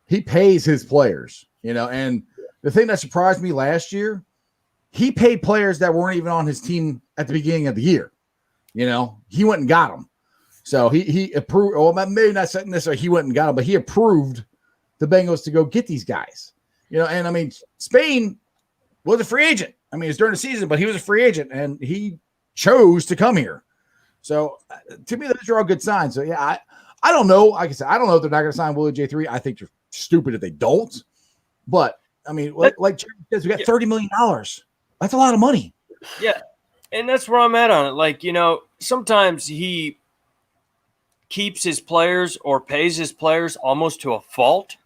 he pays his players, and the thing that surprised me last year, he paid players that weren't even on his team at the beginning of the year. He went and got them. So he approved, or maybe not necessarily he went and got them, but he approved the Bengals to go get these guys. And I mean, Spain was a free agent. I mean, it's during the season, but he was a free agent and he chose to come here. So to me, those are all good signs. So yeah, I don't know. Like I said, I don't know if they're not going to sign Willie J3. I think they're stupid if they don't. But I mean, like Jerry says, we got $30 million. That's a lot of money. Yeah. And that's where I'm at on it. Like, sometimes he keeps his players or pays his players almost to a fault.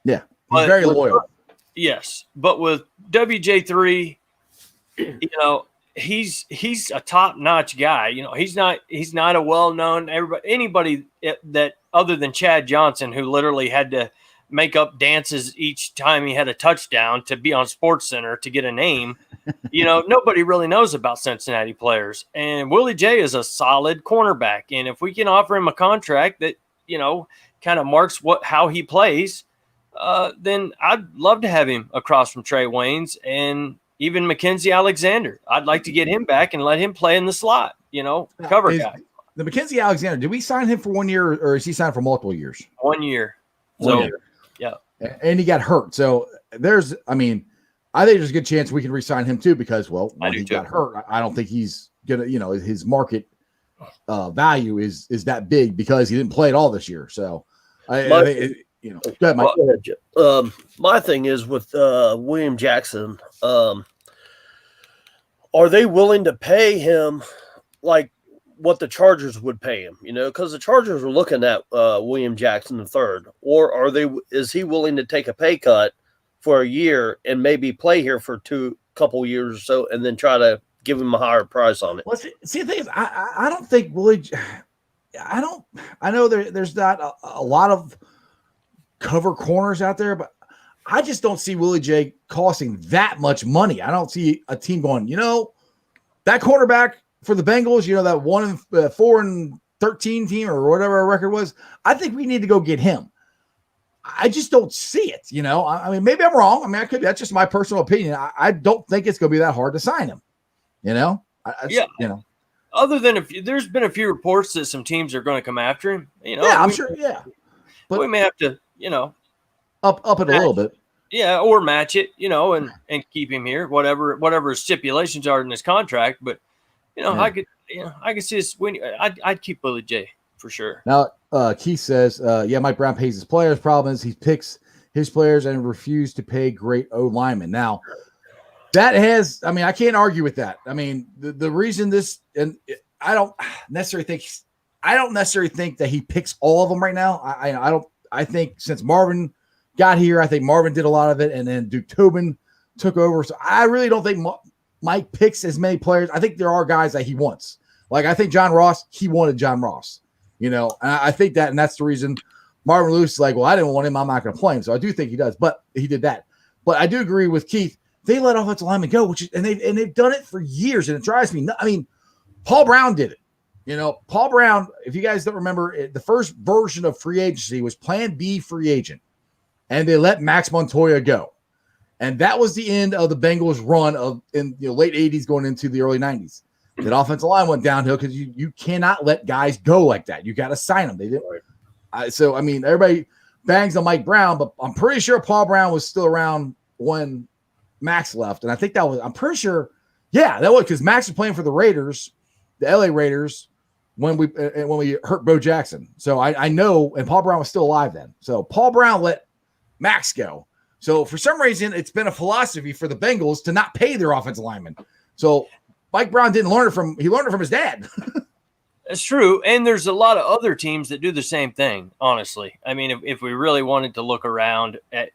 Yeah. He's very loyal. Yes. But with WJ3, he's a top-notch guy. He's not a well-known anybody that other than Chad Johnson, who literally had to make up dances each time he had a touchdown to be on SportsCenter to get a name. Nobody really knows about Cincinnati players. And Willie J is a solid cornerback. And if we can offer him a contract that, kind of marks how he plays, then I'd love to have him across from Trey Waynes and even Mackenzie Alexander. I'd like to get him back and let him play in the slot, cover guy. The Mackenzie Alexander, did we sign him for 1 year or is he signed for multiple years? 1 year. Yeah. And he got hurt. So I think there's a good chance we can re-sign him too because, when he got hurt, I don't think he's going to, his market value is that big because he didn't play at all this year. So, go ahead, Mike. My thing is with William Jackson, are they willing to pay him like what the Chargers would pay him? Because the Chargers are looking at William Jackson III, or is he willing to take a pay cut for a year and maybe play here for couple years or so, and then try to give him a higher price on it? Well, see, the thing is, I don't think Willie. I know there's not a lot of cover corners out there, but I just don't see Willie J costing that much money. I don't see a team going, that quarterback for the Bengals, that 4-13 team or whatever our record was. I think we need to go get him. I just don't see it. I mean, maybe I'm wrong. I mean, that's just my personal opinion. I don't think it's going to be that hard to sign him. Other than there's been a few reports that some teams are going to come after him. I'm sure. Yeah, but we may have to, up it a little bit. Yeah, or match it, and keep him here. Whatever stipulations are in his contract. But I could see this. I'd keep Willie J for sure. Now, Keith says, Mike Brown pays his players. Problem is he picks his players and refuse to pay great O linemen. Now, I can't argue with that. I mean, the reason and I don't necessarily think that he picks all of them right now. I think since Marvin got here, I think Marvin did a lot of it, and then Duke Tobin took over. So I really don't think Mike picks as many players. I think there are guys that he wants, Like, I think John Ross, he wanted John Ross, and I think that, and that's the reason Marvin Lewis is like, well, I didn't want him. I'm not going to play him. So I do think he does, but he did that. But I do agree with Keith. They let offensive linemen go, and they've done it for years, and it drives me nuts. I mean, Paul Brown did it. Paul Brown, if you guys don't remember, the first version of free agency was Plan B free agent, and they let Max Montoya go. And that was the end of the Bengals' run in the late 80s going into the early 90s. That offensive line went downhill because you cannot let guys go like that. You got to sign them. They didn't. So, I mean, everybody bangs on Mike Brown, but I'm pretty sure Paul Brown was still around when Max left. And I think I'm pretty sure, that was because Max was playing for the Raiders, the LA Raiders, when we hurt Bo Jackson. So I know, and Paul Brown was still alive then. So Paul Brown let Max go. So for some reason, it's been a philosophy for the Bengals to not pay their offensive linemen. So Mike Brown didn't learn it from his dad. That's true. And there's a lot of other teams that do the same thing, honestly. I mean, if we really wanted to look around at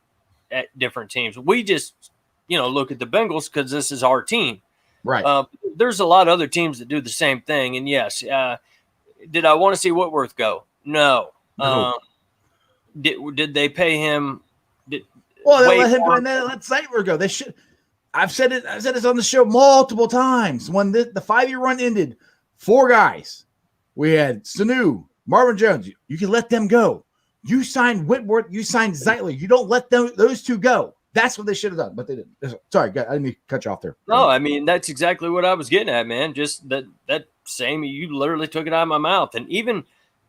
different teams, we just, look at the Bengals because this is our team. Right. There's a lot of other teams that do the same thing. And yes, did I want to see Whitworth go? No. Did they pay him? Well, they let him go and then let Zeitler go. They should. I've said this on the show multiple times. When the 5-year run ended, 4 guys. We had Sanu, Marvin Jones. You can let them go. You signed Whitworth. You signed Zeitler. You don't let those 2 go. That's what they should have done, but they didn't. Sorry, I didn't mean to cut you off there. No, I mean, that's exactly what I was getting at, man. Just that same, you literally took it out of my mouth. And even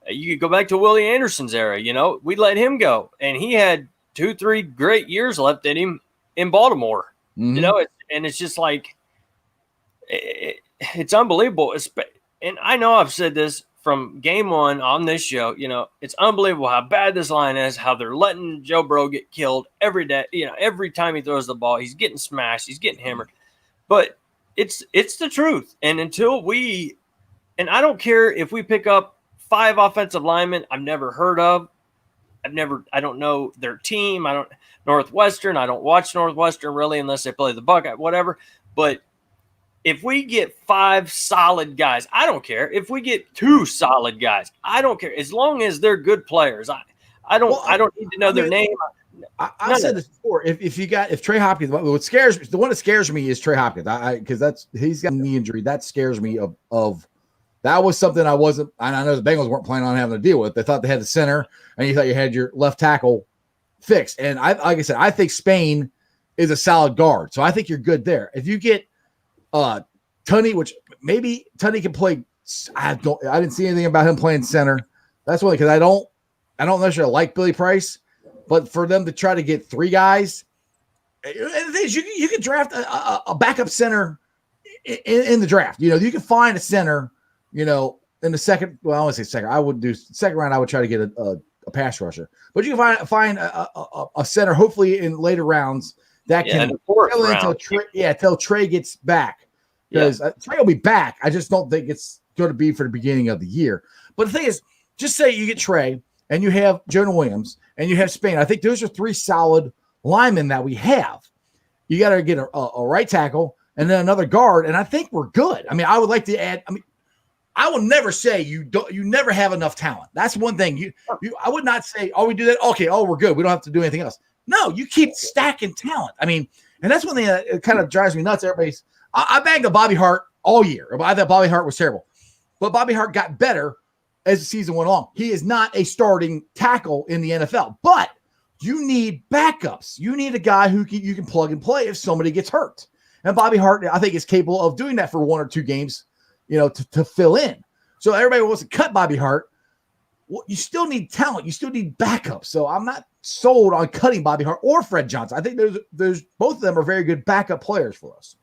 you could go back to Willie Anderson's era. We let him go, and he had 2-3 great years left in him in Baltimore. Mm-hmm. And it's just like it's unbelievable. And I know I've said this from game one on this show. It's unbelievable how bad this line is, how they're letting Joe Burrow get killed every day. Every time he throws the ball, he's getting smashed, he's getting hammered. But it's the truth. And until I don't care if we pick up 5 offensive linemen I've never heard of. I don't know their team. Northwestern. I don't watch Northwestern really unless they play the Buckeye, whatever. But if we get 5 solid guys, I don't care. If we get 2 solid guys, I don't care. As long as they're good players, I don't need to know their name. I've said this before. If Trey Hopkins, the one that scares me is Trey Hopkins. Because he's got a knee injury. That scares me of. That was something I know the Bengals weren't planning on having to deal with. They thought they had the center, and you thought you had your left tackle fixed. And like I said, I think Spain is a solid guard. So I think you're good there. If you get Tunney, which maybe Tunney can play. I didn't see anything about him playing center. That's only because I don't necessarily like Billy Price, but for them to try to get 3 guys, and the thing is, you can draft a backup center in the draft. You can find a center. In the second, well, I want to say second. I would do second round. I would try to get a pass rusher, but you can find a center. Hopefully, in later rounds that can until Trey gets back, because Trey will be back. I just don't think it's going to be for the beginning of the year. But the thing is, just say you get Trey and you have Jonah Williams and you have Spain. I think those are 3 solid linemen that we have. You got to get a right tackle and then another guard, and I think we're good. I mean, I would like to add. I will never say you never have enough talent. That's one thing. I would not say, we do that. Okay, we're good. We don't have to do anything else. No, you keep stacking talent. I mean, and that's one thing that kind of drives me nuts. I bagged on Bobby Hart all year. I thought Bobby Hart was terrible, but Bobby Hart got better as the season went along. He is not a starting tackle in the NFL, but you need backups. You need a guy who you can plug and play if somebody gets hurt. And Bobby Hart, I think, is capable of doing that for 1 or 2 games. To fill in. So everybody wants to cut Bobby Hart. Well, you still need talent. You still need backup. So I'm not sold on cutting Bobby Hart or Fred Johnson. I think there's both of them are very good backup players for us.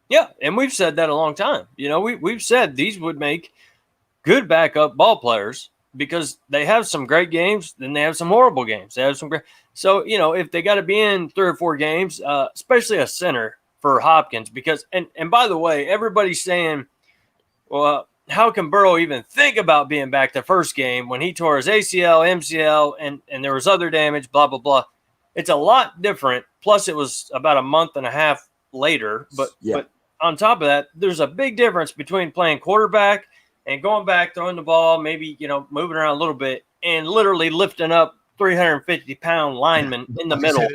Yeah, and we've said that a long time. We've said these would make good backup ball players because they have some great games, then they have some horrible games. They have some great. So, if they got to be in 3 or 4 games, especially a center for Hopkins, because and by the way, everybody's saying, well, how can Burrow even think about being back the first game when he tore his ACL, MCL, and there was other damage, blah, blah, blah. It's a lot different. Plus, it was about a month and a half later. But on top of that, there's a big difference between playing quarterback and going back, throwing the ball, maybe, moving around a little bit, and literally lifting up 350-pound linemen in the middle.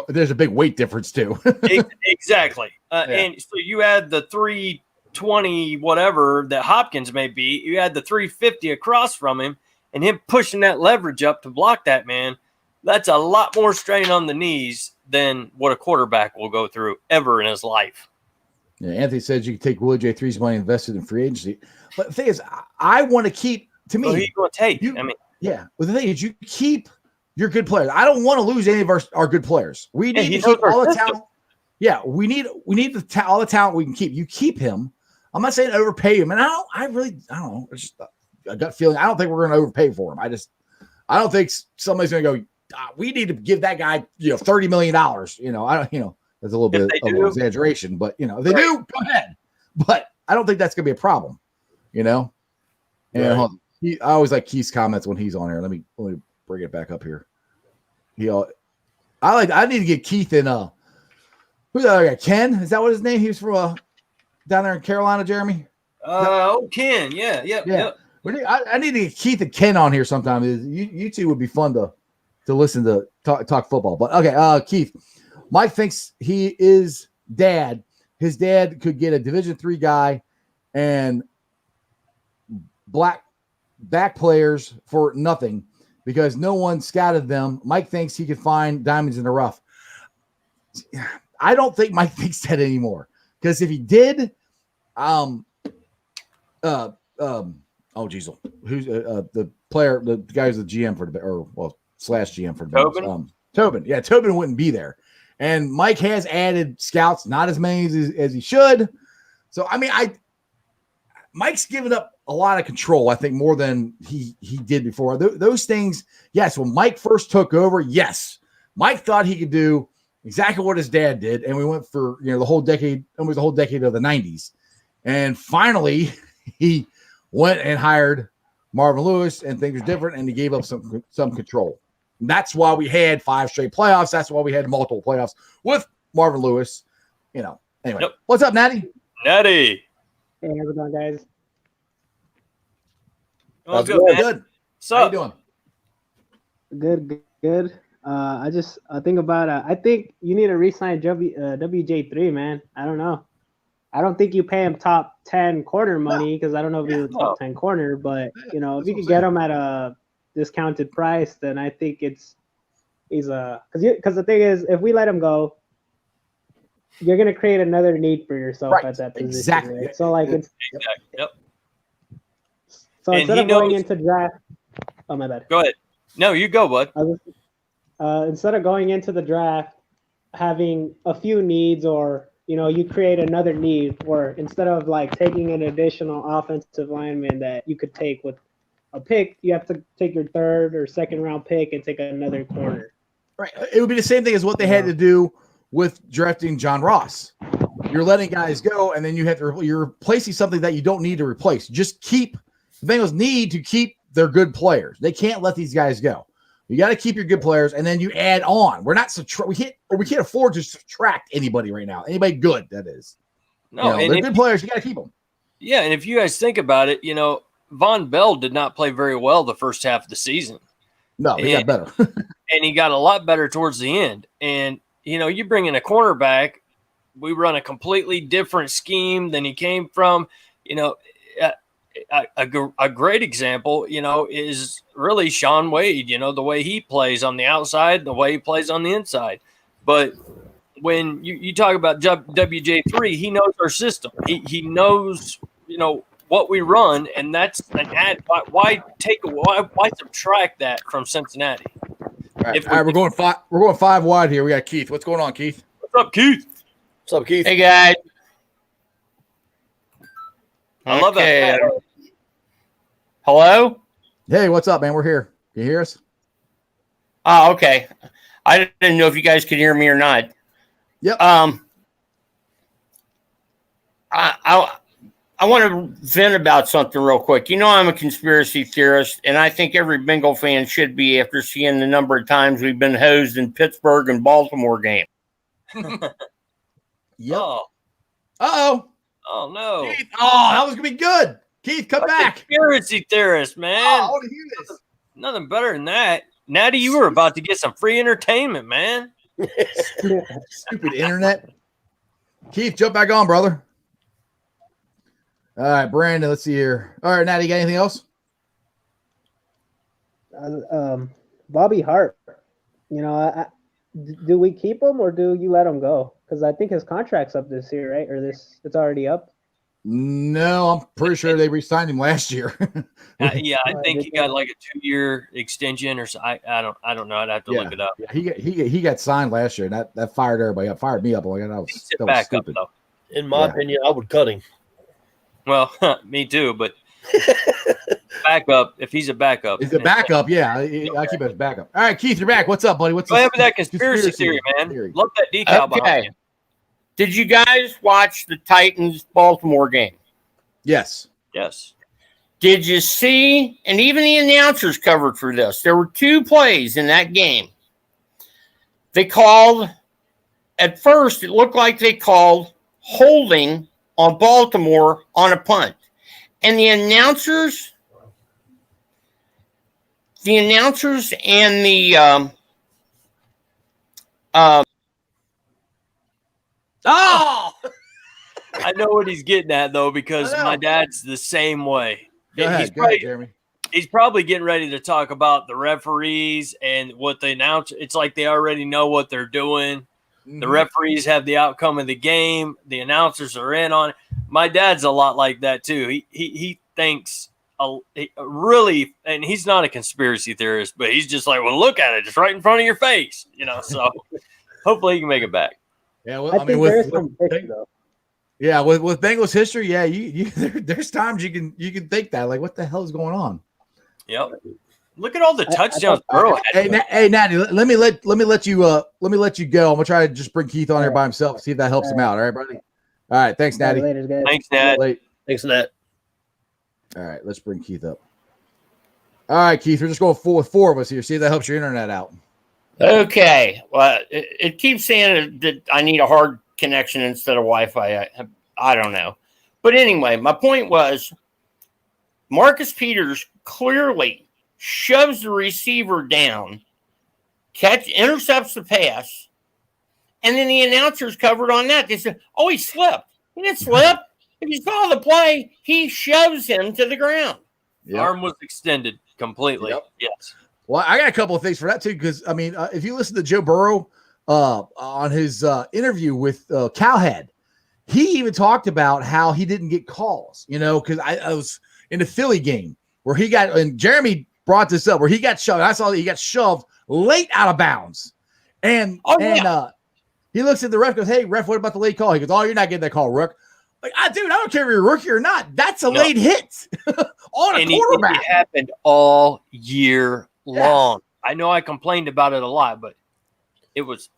There's a big weight difference too. Exactly. And so you add the 320 whatever that Hopkins may be, you add the 350 across from him, and him pushing that leverage up to block that man. That's a lot more strain on the knees than what a quarterback will go through ever in his life. Yeah, Anthony says you can take Willie J3's money invested in free agency. But the thing is, I want to keep, to me. Who are you going to take? Yeah. Well, the thing is, you keep your good players. I don't want to lose any of our good players. We need to keep all the talent. Yeah, we need all the talent we can keep. You keep him. I'm not saying overpay him. And I don't know. It's just a gut feeling. I don't think we're going to overpay for him. I don't think somebody's going to go, we need to give that guy, $30 million. That's a little bit of an exaggeration, but if they do, go ahead. But I don't think that's going to be a problem, And Right. I always like Keith's comments when he's on here. Let me bring it back up here. I need to get Keith in. Who's the other guy? Ken? Is that what his name? He was from down there in Carolina, Jeremy. Ken. Yeah. I need to get Keith and Ken on here sometime. You two would be fun to listen to talk football. But okay, Keith. Mike thinks he is dad. His dad could get a Division III guy and black back players for nothing because no one scouted them. Mike thinks he could find diamonds in the rough. I don't think Mike thinks that anymore because if he did, oh geez, who's the player? The guy who's the GM for the slash GM for the Bengals. Tobin. Yeah, Tobin wouldn't be there. And Mike has added scouts, not as many as he should. So, Mike's given up a lot of control, I think, more than he did before. Those things, yes, when Mike first took over, yes, Mike thought he could do exactly what his dad did. And we went for, the whole decade, almost the whole decade of the 90s. And finally, he went and hired Marvin Lewis, and things were different, and he gave up some control. That's why we had 5 straight playoffs. That's why we had multiple playoffs with Marvin Lewis. Anyway, Yep. What's up, Natty? Natty. Hey, how's it going, guys? Oh, That's good, man. Good. So, How you doing? Good. I think about I think you need to re-sign WJ3, man. I don't know. I don't think you pay him top 10 corner money because I don't know if he's a top 10 corner, but if you could get him at a discounted price, then I think he's because the thing is, if we let him go, you're gonna create another need for yourself at that position. Exactly. Right? So it's Yep. so And instead he of going knows- into draft. Oh my bad. Go ahead. No, you go, bud. Instead of going into the draft having a few needs, or you create another need, or instead of like taking an additional offensive lineman that you could take with a pick, you have to take your 3rd or 2nd round pick and take another corner. Right. It would be the same thing as what they had to do with drafting John Ross. You're letting guys go, and then you're replacing something that you don't need to replace. Just the Bengals need to keep their good players. They can't let these guys go. You got to keep your good players, and then you add on. We're not we can't afford to subtract anybody right now. Anybody good, that is. No, they're good players. You got to keep them. Yeah, and if you guys think about it, Von Bell did not play very well the first half of the season. No, he got better. And he got a lot better towards the end. And, you bring in a cornerback, we run a completely different scheme than he came from. A great example, is really Sean Wade, the way he plays on the outside, the way he plays on the inside. But when you talk about WJ3, he knows our system. He knows, what we run, and that's an ad. Why subtract that from Cincinnati? All right, we're going 5 wide here. We got Keith. What's going on, Keith? What's up, Keith? What's up, Keith? Hey, guys. I love that. Hello? Hey, what's up, man? We're here. Can you hear us? Oh, okay. I didn't know if you guys could hear me or not. Yep. I want to vent about something real quick. I'm a conspiracy theorist, and I think every Bengal fan should be after seeing the number of times we've been hosed in Pittsburgh and Baltimore game. Yep. Oh, Uh-oh. oh no. Keith. Oh, that was going to be good. Keith, come back. Conspiracy theorist, man. Oh, I want to hear this. Nothing better than that. Natty, you were about to get some free entertainment, man. Stupid internet. Keith, jump back on, brother. All right, Brandon, let's see here. All right, Natty, you got anything else? Bobby Hart. You know, do we keep him or do you let him go? Because I think his contract's up this year, right? Or it's already up. No, I'm pretty sure they re-signed him last year. Yeah, I think he got like a 2-year extension or so. I don't know. I'd have to look it up. Yeah, he got signed last year, and that fired everybody up. Fired me up. Like that was back up stupid. though. In my opinion, I would cut him. Well, me too, but backup. If he's a backup, He's a backup. Yeah, I keep it as backup. All right, Keith, you're back. What's up, buddy? What's Go ahead with that conspiracy theory, man. Love that decal behind you. Did you guys watch the Titans-Baltimore game? Yes. Yes. Did you see, and even the announcers covered for this, there were 2 plays in that game. They called, at first, it looked like they called holding on Baltimore on a punt. And the announcers and the Oh, I know what he's getting at though, because my dad's the same way. Go ahead, Jeremy. He's probably getting ready to talk about the referees and what they announce. It's like they already know what they're doing. Mm-hmm. The referees have the outcome of the game. The announcers are in on it. My dad's a lot like that too. He thinks really, and he's not a conspiracy theorist, but he's just like, well, look at it. It's right in front of your face, you know, so hopefully he can make it back. Yeah, well, I mean, with Bengals history, yeah, there's times you can think that, like, what the hell is going on? Yep. Look at all the touchdowns Burrow had. Hey, Natty, let me let you go. I'm gonna try to just bring Keith on here by himself, see if that helps him out. All right, buddy. All right, thanks, Natty. Later, guys. Thanks, Nat. Thanks, Nat. All right, let's bring Keith up. All right, Keith, we're just going with 4 of us here. See if that helps your internet out. Okay. Well, it keeps saying that I need a hard connection instead of Wi-Fi. I don't know. But anyway, my point was Marcus Peters clearly shoves the receiver down, intercepts the pass, and then the announcers covered on that. They said, oh, he slipped. He didn't slip. If you saw the play, he shoves him to the ground. Yep. Arm was extended completely. Yep. Yes. Well, I got a couple of things for that too, because I mean, if you listen to Joe Burrow on his interview with Cowhead, he even talked about how he didn't get calls. You know, because I was in the Philly game where he got, and Jeremy brought this up, where he got shoved. I saw that he got shoved late out of bounds, and he looks at the ref, and goes, "Hey, ref, what about the late call?" He goes, "Oh, you're not getting that call, Rook." Like, dude, I don't care if you're a rookie or not. That's a late hit on a quarterback. It happened all year long. I know I complained about it a lot, but it was.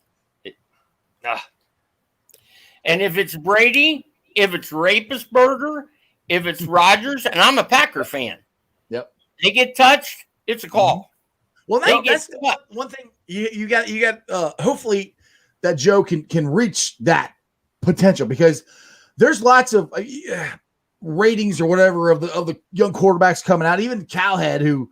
And if it's Brady, if it's Rapisberger, if it's Rodgers, and I'm a Packer fan. Yep. They get touched, it's a call. Well, that's one thing you got. Hopefully that Joe can reach that potential, because there's lots of ratings or whatever of the young quarterbacks coming out. Even Cowhead, who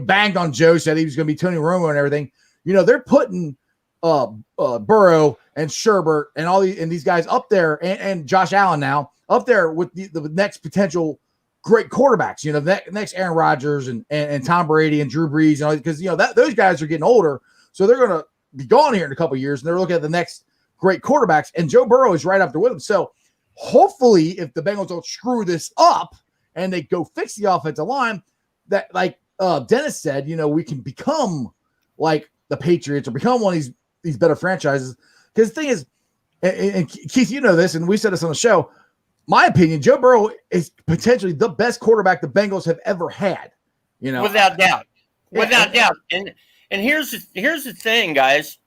banged on Joe, said he was going to be Tony Romo and everything. They're putting Burrow and Sherbert and these guys up there, and Josh Allen now up there with the next potential great quarterbacks. The next Aaron Rodgers and Tom Brady and Drew Brees, because those guys are getting older, so they're going to be gone here in a couple of years, and they're looking at the next great quarterbacks, and Joe Burrow is right up there with them. So hopefully, if the Bengals don't screw this up and they go fix the offensive line, that, like Dennis said, we can become like the Patriots or become one of these better franchises. Because the thing is, and Keith, you know this, and we said this on the show, my opinion, Joe Burrow is potentially the best quarterback the Bengals have ever had. Without doubt. Without doubt. And here's the thing, guys,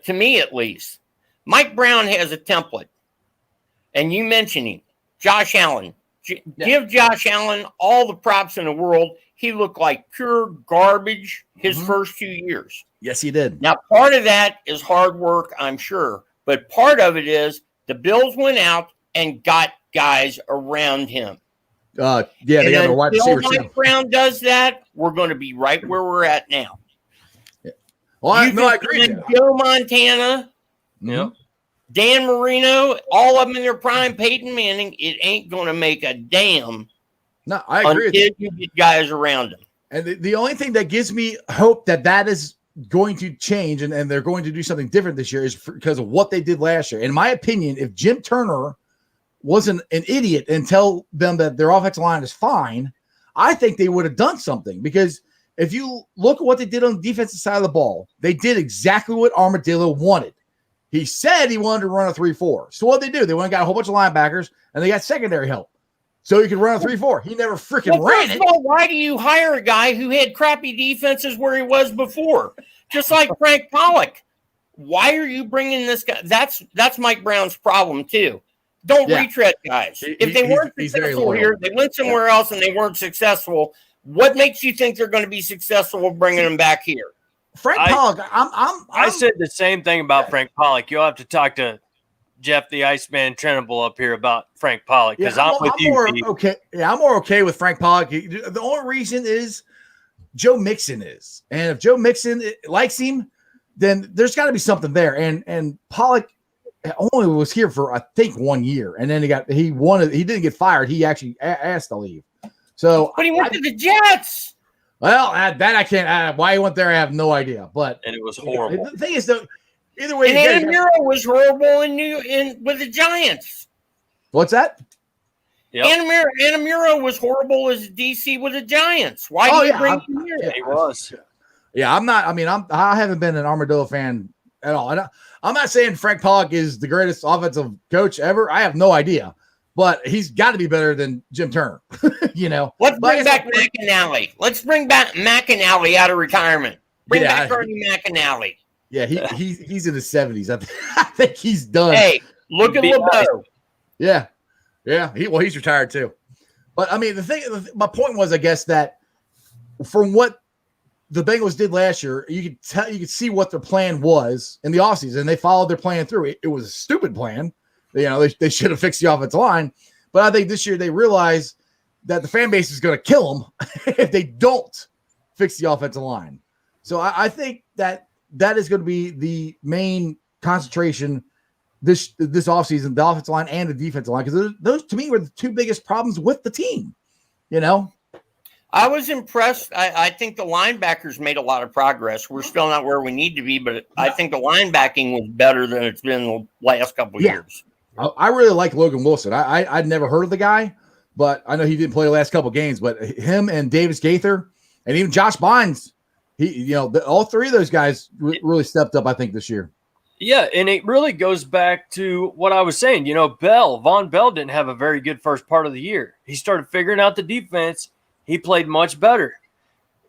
to me at least. Mike Brown has a template. And you mentioned him, Josh Allen. Give Josh Allen all the props in the world. He looked like pure garbage his first 2 years. Yes, he did. Now, part of that is hard work, I'm sure. But part of it is the Bills went out and got guys around him. Yeah, they got their And wide until receiver. Mike Brown does that, we're going to be right where we're at now. Well, I You agree. can find Joe Montana, Yep. Dan Marino, all of them in their prime, Peyton Manning. It ain't going to make a damn No, I agree. until you get guys around them. And the only thing that gives me hope that is going to change and they're going to do something different this year is because of what they did last year. In my opinion, if Jim Turner wasn't an idiot and tell them that their offensive line is fine, I think they would have done something. Because if you look at what they did on the defensive side of the ball, they did exactly what Armadillo wanted. He said he wanted to run a 3-4. So what they do? They went and got a whole bunch of linebackers and they got secondary help. So he could run a 3-4. He never freaking ran it. Why do you hire a guy who had crappy defenses where he was before? Just like Frank Pollock. Why are you bringing this guy? That's Mike Brown's problem too. Don't retread guys. If they weren't successful here, they went somewhere else and they weren't successful. What makes you think they're going to be successful bringing them back here? Frank Pollock, I said the same thing about Frank Pollock. You'll have to talk to Jeff the Iceman Trenable up here about Frank Pollock because I'm with you. Okay, yeah, I'm more okay with Frank Pollock. The only reason is Joe Mixon is, and if Joe Mixon likes him, then there's got to be something there. And Pollock only was here for I think 1 year, and then he didn't get fired. He actually asked to leave. So, but he went to the Jets. Well, that I can't. Why he went there, I have no idea. But it was horrible. The thing is, though, either way, and Anamura was horrible with the Giants. What's that? Yep. Anamura was horrible as DC with the Giants. Why do you bring him here? Yeah, he was. Yeah, I'm not. I mean, I haven't been an Armadillo fan at all. I'm not saying Frank Pollock is the greatest offensive coach ever. I have no idea, but he's got to be better than Jim Turner. Let's bring back McAnally. Let's bring back McAnally out of retirement. Bring back Ernie McAnally. Yeah, he's in his 70s. I think he's done. Hey, look at LeBeau. Yeah. He's retired too. But I mean, my point was, I guess, that from what the Bengals did last year, you could see what their plan was in the offseason, and they followed their plan through. It was a stupid plan. They should have fixed the offensive line. But I think this year they realized that the fan base is going to kill them if they don't fix the offensive line. So I think that is going to be the main concentration this offseason, the offensive line and the defensive line, because those to me were the two biggest problems with the team. I was impressed. I think the linebackers made a lot of progress. We're still not where we need to be, but I think the linebacking was better than it's been the last couple of years. I really like Logan Wilson. I'd never heard of the guy, but I know he didn't play the last couple of games. But him and Davis Gaither and even Josh Bynes, all three of those guys really stepped up, I think, this year. Yeah, and it really goes back to what I was saying. Von Bell didn't have a very good first part of the year. He started figuring out the defense. He played much better.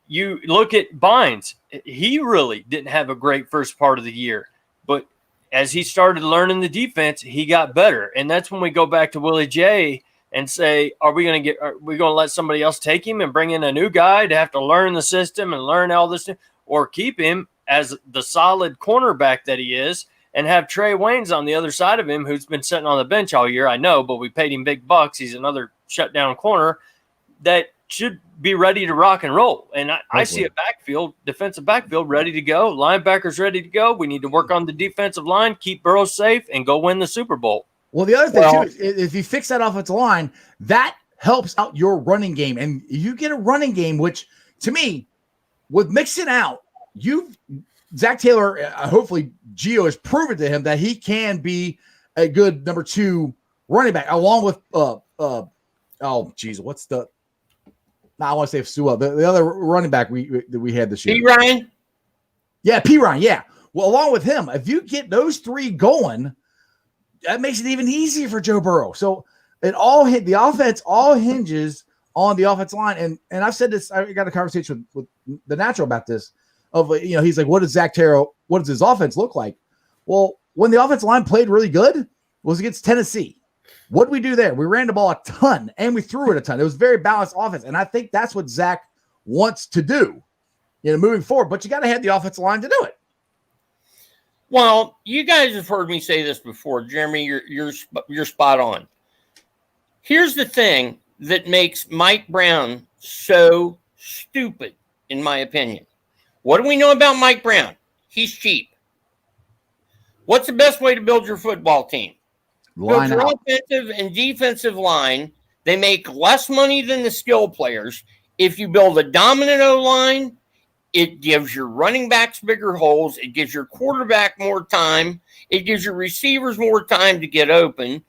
You look at Bynes. He really didn't have a great first part of the year. But as he started learning the defense, he got better. And that's when we go back to Willie J and say, are we going to let somebody else take him and bring in a new guy to have to learn the system and learn all this, or keep him as the solid cornerback that he is and have Trey Waynes on the other side of him, who's been sitting on the bench all year, I know, but we paid him big bucks. He's another shutdown corner that should be ready to rock and roll. And I see a defensive backfield ready to go, linebackers ready to go. We need to work on the defensive line, keep Burrow safe, and go win the Super Bowl. Well, the other thing, too, is if you fix that offensive line, that helps out your running game. And you get a running game, which, to me, with Mixon out, Zach Taylor, hopefully Gio has proven to him that he can be a good number 2 running back, along with I want to say Sewell, the other running back we had this year. P. Ryan? Yeah, P. Ryan, yeah. Well, along with him, if you get those 3 going, that makes it even easier for Joe Burrow. So the offense all hinges on the offensive line. And I've said this, I got a conversation with the Natural about this. He's like, what does his offense look like? Well, when the offensive line played really good was against Tennessee. What did we do there? We ran the ball a ton, and we threw it a ton. It was very balanced offense, and I think that's what Zach wants to do, moving forward. But you got to have the offensive line to do it. Well, you guys have heard me say this before, Jeremy. You're spot on. Here's the thing: that makes Mike Brown so stupid, in my opinion. What do we know about Mike Brown? He's cheap. What's the best way to build your football team? Build your offensive and defensive line. They make less money than the skill players. If you build a dominant O-line, it gives your running backs bigger holes. It gives your quarterback more time. It gives your receivers more time to get open.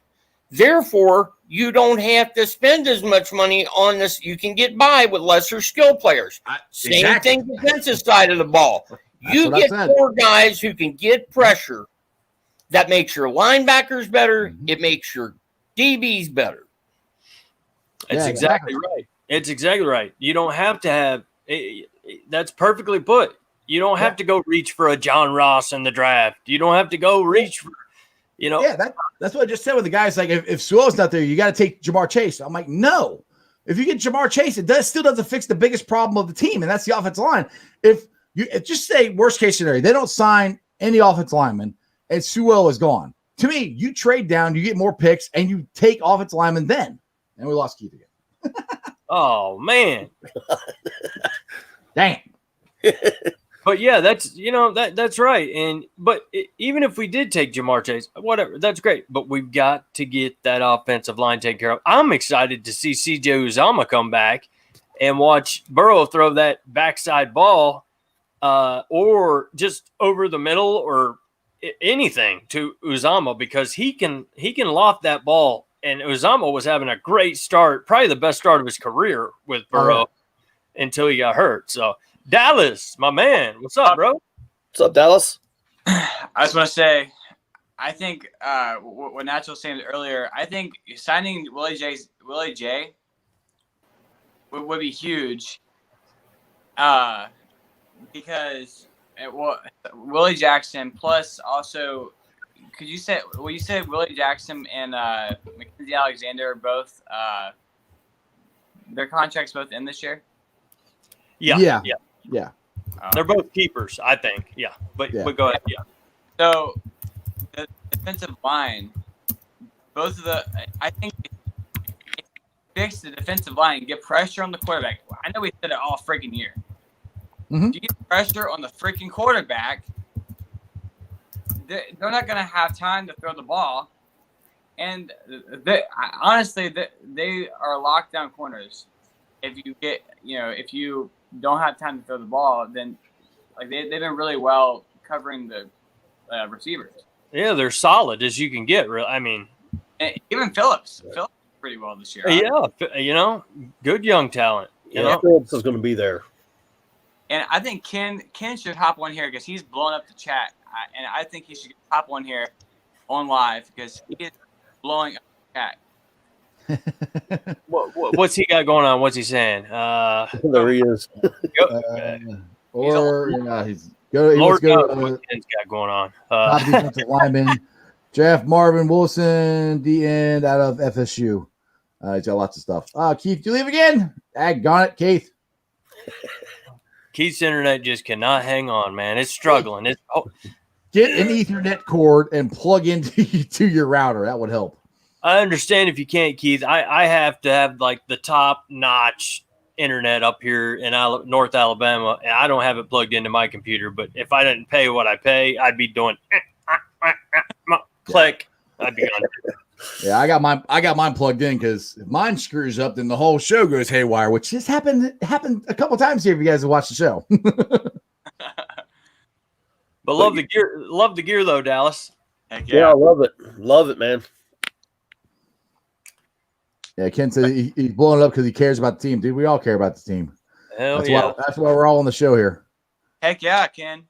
Therefore, you don't have to spend as much money on this. You can get by with lesser skill players. Same thing defensive side of the ball. You get 4 guys who can get pressure. That makes your linebackers better. It makes your DBs better. It's exactly right. It's exactly right. You don't have to have that's perfectly put. You don't have to go reach for a John Ross in the draft. You don't have to go reach for, that's what I just said with the guys. Like if Sewell's not there, you got to take Jamar Chase. I'm like, no. If you get Jamar Chase, still doesn't fix the biggest problem of the team, and that's the offensive line. If just say worst case scenario, they don't sign any offensive lineman, and Sewell is gone. To me, you trade down, you get more picks, and you take offensive lineman then. And we lost Keith again. Oh man. Dang. But yeah, that's right. But even if we did take Jamar Chase, whatever, that's great. But we've got to get that offensive line taken care of. I'm excited to see CJ Uzomah come back and watch Burrow throw that backside ball, or just over the middle or anything to Uzomah, because he can loft that ball. And Uzomah was having a great start, probably the best start of his career with Burrow until he got hurt. So Dallas, my man, what's up, bro? What's up, Dallas? I just want to say, I think what Nacho was saying earlier, I think signing Willie J would be huge, because Willie Jackson plus also. Could you say? Well, you said Willie Jackson and Mackenzie Alexander both. Their contracts both end this year. Yeah. They're both keepers, I think. Yeah, but go ahead. Yeah. So the defensive line, both of I think fix the defensive line and get pressure on the quarterback. I know we said it all freaking year. Mm-hmm. If you get pressure on the freaking quarterback, they're not going to have time to throw the ball. And honestly, they are lockdown corners. If you don't have time to throw the ball, then like they've been really well covering the receivers. Yeah, they're solid as you can get. I mean, and even Phillips pretty well this year. Yeah, good young talent. Phillips is going to be there. And I think Ken should hop on here because he's blowing up the chat. And I think he should hop on here on live because he is blowing up the chat. What's he got going on? What's he saying? There he is. He's good. Lord knows what Ken's got going on. Top defensive lineman, Jeff Marvin Wilson, the end out of FSU. He's got lots of stuff. Keith, do you leave again? Daggone it, Keith. Keith's internet just cannot hang on, man. It's struggling. Get an Ethernet cord and plug into your router. That would help. I understand if you can't, Keith. I have to have like the top notch internet up here in North Alabama, and I don't have it plugged into my computer. But if I didn't pay what I pay, I'd be doing click. I'd be on. Yeah, I got mine plugged in because if mine screws up, then the whole show goes haywire, which just happened a couple times here if you guys have watched the show. But love the gear though, Dallas. Heck Yeah, I love it, man. Yeah, Ken said he's blowing it up because he cares about the team. Dude, we all care about the team. Hell That's why we're all on the show here. Heck yeah, Ken.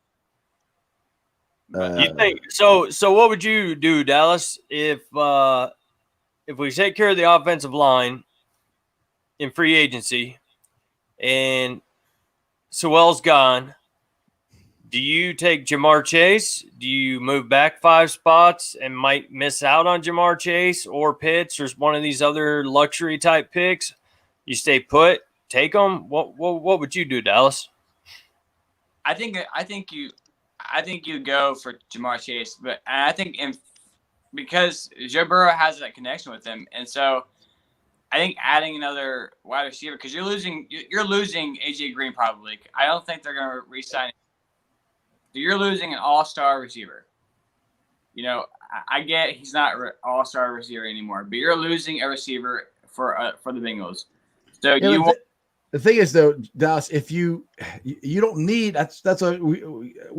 You think so? What would you do, Dallas, if we take care of the offensive line in free agency and Sewell's gone? Do you take Jamar Chase? Do you move back 5 spots and might miss out on Jamar Chase or Pitts or one of these other luxury type picks? You stay put, take them. What would you do, Dallas? I think you go for Jamar Chase, but I think because Joe Burrow has that connection with him, and so I think adding another wide receiver, because you're losing AJ Green probably. I don't think they're going to re-sign. So you're losing an all-star receiver. You know, I get he's not an all-star receiver anymore, but you're losing a receiver for the Bengals. So Yeah, the thing is, though, Dallas, if you don't need that's what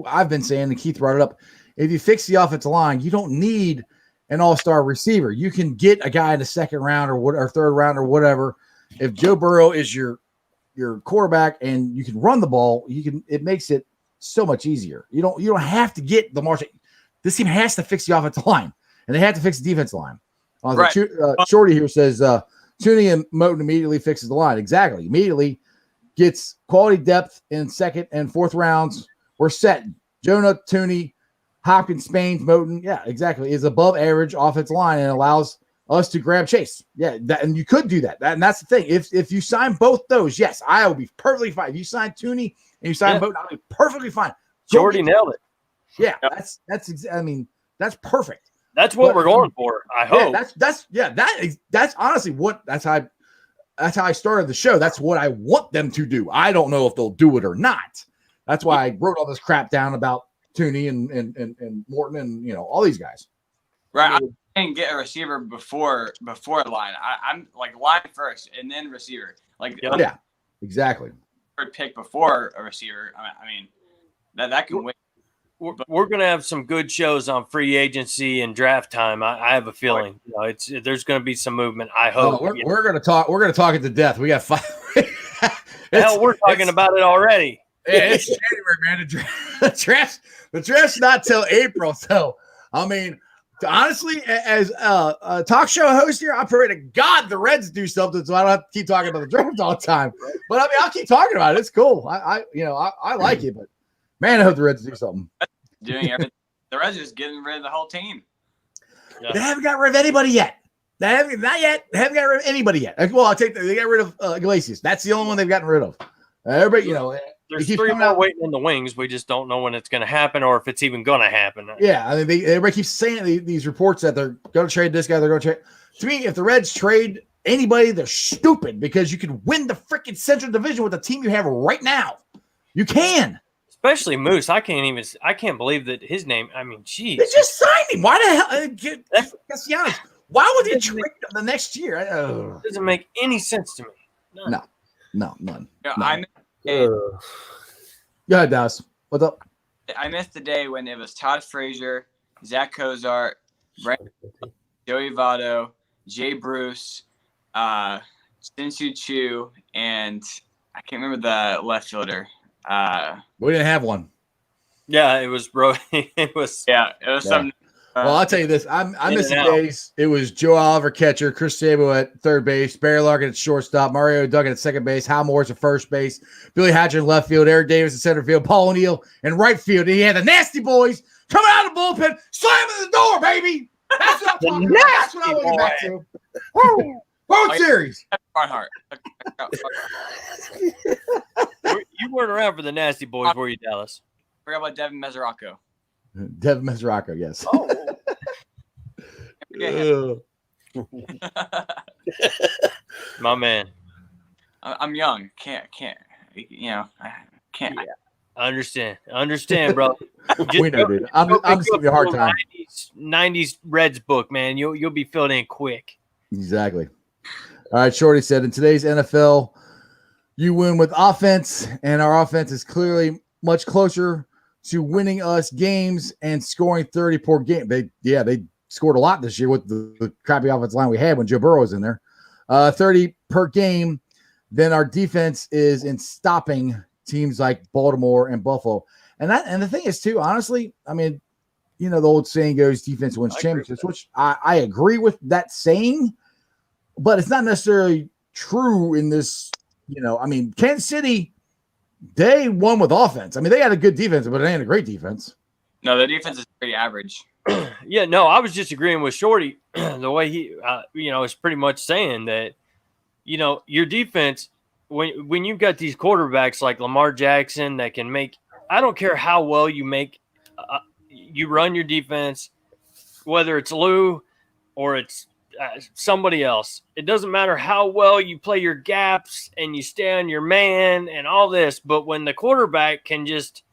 I've been saying, and Keith brought it up. If you fix the offensive line, you don't need an all-star receiver. You can get a guy in the second round or third round or whatever. If Joe Burrow is your quarterback and you can run the ball, it makes it so much easier. You don't have to get the Marshall. This team has to fix the offensive line, and they have to fix the defensive line. Right. Shorty here says Tunney and Moten immediately fixes the line. Exactly. Immediately gets quality depth in second and fourth rounds. We're set. Jonah, Tunney, Hopkins, Spain, Moten, yeah, exactly, is above average offensive line and allows us to grab Chase. Yeah, and you could do that. And that's the thing. If you sign both those, yes, I will be perfectly fine. If you sign Tunney and you sign Moten, I'll be perfutely fine. Jordy nailed it. Yeah, that's perfect. That's what we're going for. I hope. That's honestly that's how I started the show. That's what I want them to do. I don't know if they'll do it or not. That's why I wrote all this crap down about Tunney and Morton and all these guys. Right. I can get a receiver before line. I'm like line first and then receiver. Like yeah, exactly. Third pick before a receiver. I mean that can win. We're going to have some good shows on free agency and draft time. I have a feeling there's going to be some movement. I hope. We're going to talk. We're going to talk it to death. We got 5. Hell, we're talking about it already. Yeah, it's January, man. The draft's not till April. So, I mean, honestly, as a talk show host here, I pray to God the Reds do something so I don't have to keep talking about the draft all the time. But I mean, I'll keep talking about it. It's cool. I like it, but man, I hope the Reds do something. Doing everything. The Reds are just getting rid of the whole team. Yeah. They haven't got rid of anybody yet. Not yet. They haven't got rid of anybody yet. Well, I'll take they got rid of Iglesias. That's the only one they've gotten rid of. Everybody, there's 3 more waiting in the wings. We just don't know when it's going to happen or if it's even going to happen. Yeah, I mean, everybody keeps saying these reports that they're going to trade this guy. They're going to trade. To me, if the Reds trade anybody, they're stupid because you can win the freaking Central Division with the team you have right now. You can. Especially Moose. I can't believe that his name. I mean, geez. They just signed him. Why the hell? Let's be honest. Why would they trade him the next year? It doesn't make any sense to me. None. Go ahead, Dallas. What's up? I missed the day when it was Todd Frazier, Zach Cozart, Brandon, Joey Votto, Jay Bruce, Sinsu Chu, and I can't remember the left fielder. We didn't have one. Yeah, it was bro. It was some. Well, I'll tell you this. I miss the days. It was Joe Oliver catcher, Chris Sabo at third base, Barry Larkin at shortstop, Mario Duggan at second base, Hal Morris at first base, Billy Hatcher in left field, Eric Davis at center field, Paul O'Neill in right field. And he had the nasty boys coming out of the bullpen, slamming the door, baby. That's what I'm talking about. That's what I want to get back to. Woo! World Series. Hart. You weren't around for the nasty boys, were you, Dallas? Forgot about Devin Mesoraco. Devin Mesoraco, yes. My man. I'm young. Can't. I can't. Yeah. I understand, bro. We know, dude. I'm just giving you a hard time. 90s Reds book, man. You'll be filled in quick. Exactly. All right, Shorty said, in today's NFL, you win with offense, and our offense is clearly much closer to winning us games and scoring 30 per game. They scored a lot this year with the crappy offensive line we had when Joe Burrow was in there. 30 per game. Then our defense is in stopping teams like Baltimore and Buffalo. And the thing is, too, honestly, I mean, the old saying goes, defense wins championships, which I agree with that saying, but it's not necessarily true in this, I mean, Kansas City, they won with offense. I mean, they had a good defense, but they had a great defense. No, the defense is pretty average. Yeah, no, I was just agreeing with Shorty the way he, is pretty much saying that, your defense, when you've got these quarterbacks like Lamar Jackson that can make, I don't care how well you make, you run your defense, whether it's Lou or it's somebody else. It doesn't matter how well you play your gaps and you stay on your man and all this, but when the quarterback can just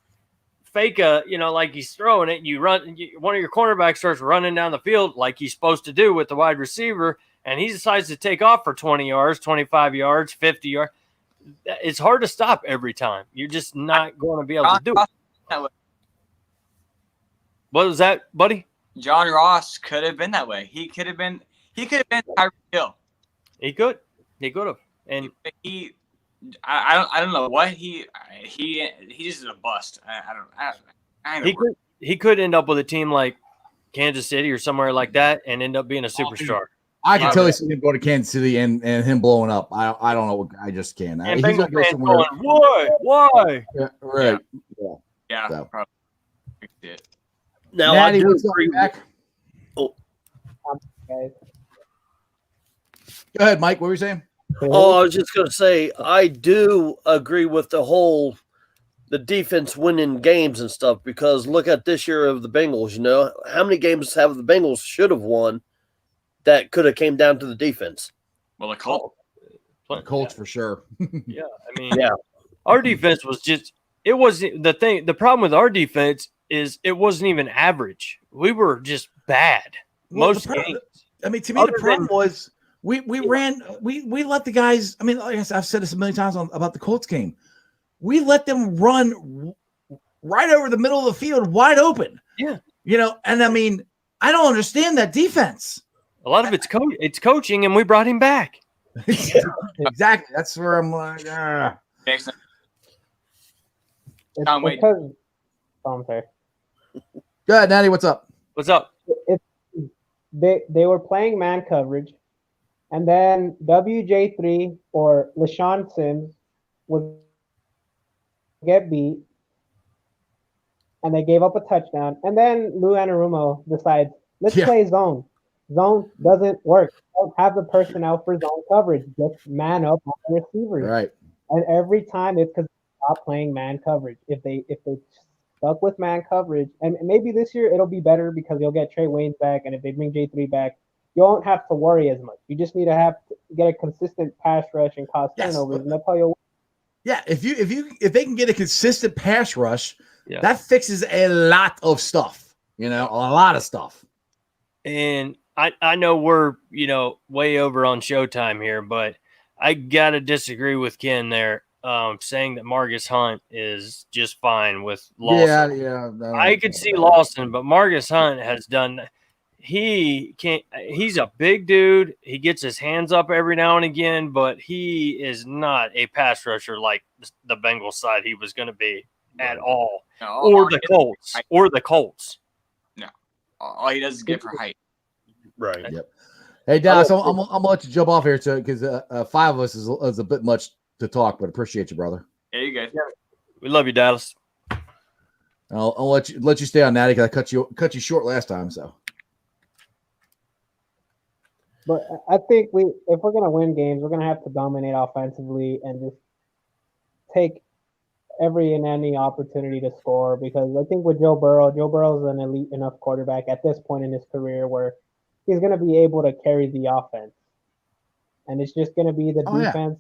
fake like he's throwing it, one of your cornerbacks starts running down the field like he's supposed to do with the wide receiver, and he decides to take off for 20 yards, 25 yards, 50 yards. It's hard to stop every time. You're just not going to be able to do it. What was that, buddy? John Ross could have been that way. He could have been Tyreek Hill. He could have. And I don't know what he just is a bust. He could end up with a team like Kansas City or somewhere like that and end up being a superstar. I can totally see him go to Kansas City and him blowing up. I don't know. I just can't. And He's Bengals go fans somewhere. going, why? Yeah, right. Yeah, So. probably. It. Now, Natty, I do what's up, agree. Mac? Guys. Go ahead, Mike. What were you saying? Oh, I was just going to say, I do agree with the defense winning games and stuff, because look at this year of the Bengals. How many games have the Bengals should have won that could have came down to the defense? Well, the Colts. Colts for sure. Yeah, I mean, Yeah. Our defense was it wasn't the thing. The problem with our defense is it wasn't even average. We were just bad most games. I mean, to me, the problem was we let the guys. I mean, like I've said this a million times about the Colts game. We let them run right over the middle of the field, wide open. Yeah, and I mean, I don't understand that defense. A lot of it's coaching, and we brought him back. Exactly. That's where I'm like, Next. It's wait. because, I'm sorry. Go ahead, Natty. What's up? What's up? They were playing man coverage, and then WJ3 or LaShawn Sims would get beat, and they gave up a touchdown. And then Lou Anarumo decides, let's play zone. Zone doesn't work. Don't have the personnel for zone coverage. Just man up on the receivers. Right. And every time it's because they stop playing man coverage. If they stuck with man coverage, and maybe this year it'll be better because you'll get Trey Waynes back, and if they bring J3 back, you won't have to worry as much. You just need to get a consistent pass rush and cause turnovers, and that's how you'll. Yeah, if they can get a consistent pass rush, that fixes a lot of stuff. A lot of stuff. And I know we're way over on Showtime here, but I gotta disagree with Ken there, saying that Marcus Hunt is just fine with Lawson. Yeah. I could see Lawson, but Marcus Hunt has done. He can't. He's a big dude. He gets his hands up every now and again, but he is not a pass rusher like the Bengals side he was going to be at all, or the Colts. No, all he does is get for height. Right. Yep. Hey, Dallas, I'm gonna let you jump off here because 5 of us is a bit much to talk, but appreciate you, brother. Yeah, you guys. We love you, Dallas. I'll let you stay on Natty because I cut you short last time. So. But I think if we're gonna win games, we're gonna have to dominate offensively and just take every and any opportunity to score. Because I think with Joe Burrow's an elite enough quarterback at this point in his career where he's gonna be able to carry the offense, and it's just gonna be the defense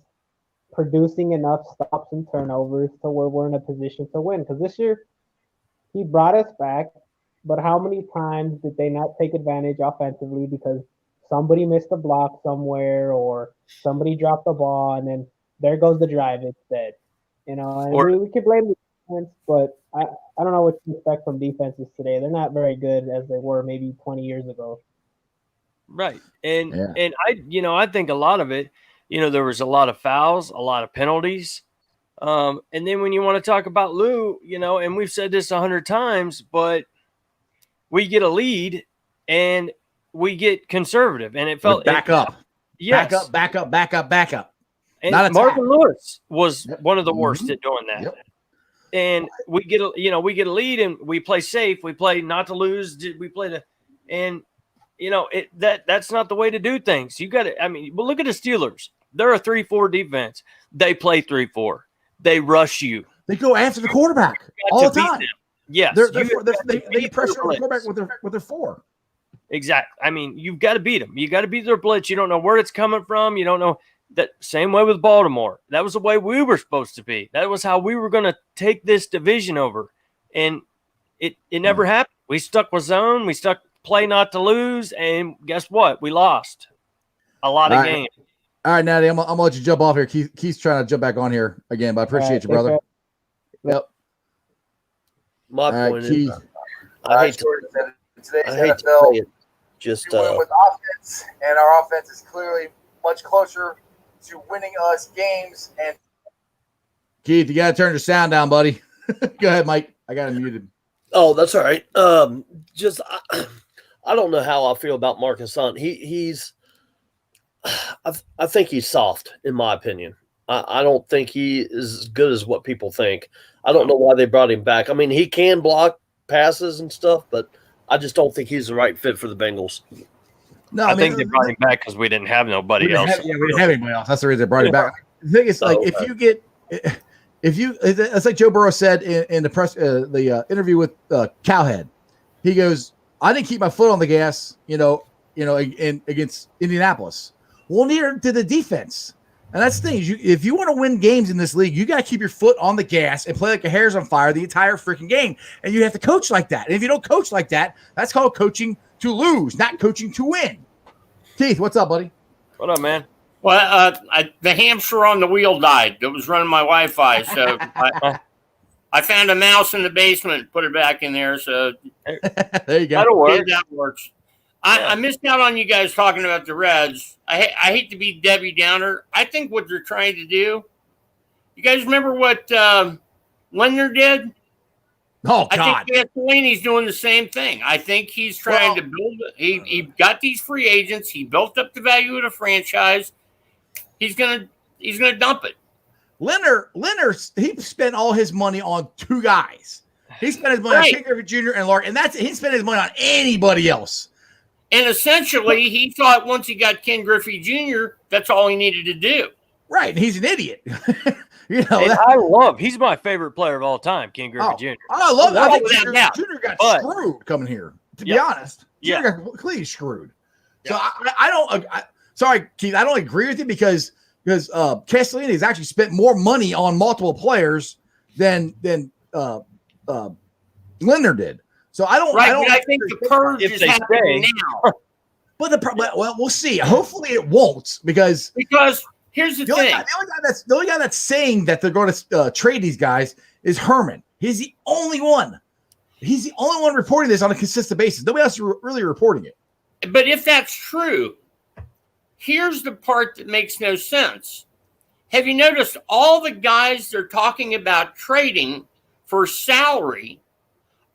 producing enough stops and turnovers to where we're in a position to win. Because this year he brought us back, but how many times did they not take advantage offensively because somebody missed a block somewhere or somebody dropped the ball, and then there goes the drive instead. And we can blame the defense, but I don't know what to expect from defenses today. They're not very good as they were maybe 20 years ago. Right. And I think a lot of it, there was a lot of fouls, a lot of penalties. And then when you want to talk about Lou, and we've said this 100 times, but we get a lead and we get conservative, and it felt back up. Yes. Back up. And Marvin Lewis was one of the worst at doing that. Yep. And we get a lead, and we play safe. We play not to lose. We play that's not the way to do things. You got to. I mean, look at the Steelers. They're a 3-4 defense. They play 3-4. They rush you. They go after the quarterback all the time. Yes, they get pressure on the quarterback with their 4. Exactly. I mean, you've got to beat them. You got to beat their blitz. You don't know where it's coming from. You don't know that. Same way with Baltimore. That was the way we were supposed to be. That was how we were going to take this division over, and it never happened. We stuck with zone. We stuck play not to lose, and guess what? We lost a lot of games. All right, Natty, I'm gonna let you jump off here. Keith's trying to jump back on here again, but I appreciate you, brother. Yep. My point is, Keith. I hate to today's say NFL, it. Just we win with offense, and our offense is clearly much closer to winning us games. And Keith, you got to turn your sound down, buddy. Go ahead, Mike. I got him muted. Oh, that's all right. Just I don't know how I feel about Marcus Hunt. He's I think he's soft, in my opinion. I don't think he is as good as what people think. I don't know why they brought him back. I mean, he can block passes and stuff, but I just don't think he's the right fit for the Bengals. No, I think they brought him back because we didn't have nobody else. We didn't have anybody else. That's the reason they brought him back. The thing is, like, it's like Joe Burrow said in the press, the interview with Cowhead. He goes, "I didn't keep my foot on the gas, against Indianapolis. Well, neither did the defense." And that's the thing. If you want to win games in this league, you got to keep your foot on the gas and play like your hair's on fire the entire freaking game. And you have to coach like that. And if you don't coach like that, that's called coaching to lose, not coaching to win. Keith, what's up, buddy? What up, man? Well, the hamster on the wheel died. It was running my Wi-Fi, so I found a mouse in the basement and put it back in there. So there you go. That'll work. That works. I missed out on you guys talking about the Reds. I hate to be Debbie Downer. I think what they're trying to do. You guys remember what Lindner did? Oh, God. I think Gasolini's doing the same thing. I think he's trying to build. He got these free agents. He built up the value of the franchise. He's gonna dump it. Lindner, he spent all his money on two guys. He spent his money on Ken Griffey Jr. and Lark, and he spent his money on anybody else. And essentially, he thought once he got Ken Griffey Jr., that's all he needed to do. Right, and he's an idiot. He's my favorite player of all time, Ken Griffey Jr. I love that. I think Jr. got screwed coming here, to be honest. Jr. got completely screwed. So I don't sorry, Keith, I don't agree with you because Castellini has actually spent more money on multiple players than Lindner did. So I think the purge is happening now. But we'll see. Hopefully it won't because here's the thing. The only guy that's saying that they're going to trade these guys is Herman. He's the only one. He's the only one reporting this on a consistent basis. Nobody else is really reporting it. But if that's true, here's the part that makes no sense. Have you noticed all the guys they're talking about trading for salary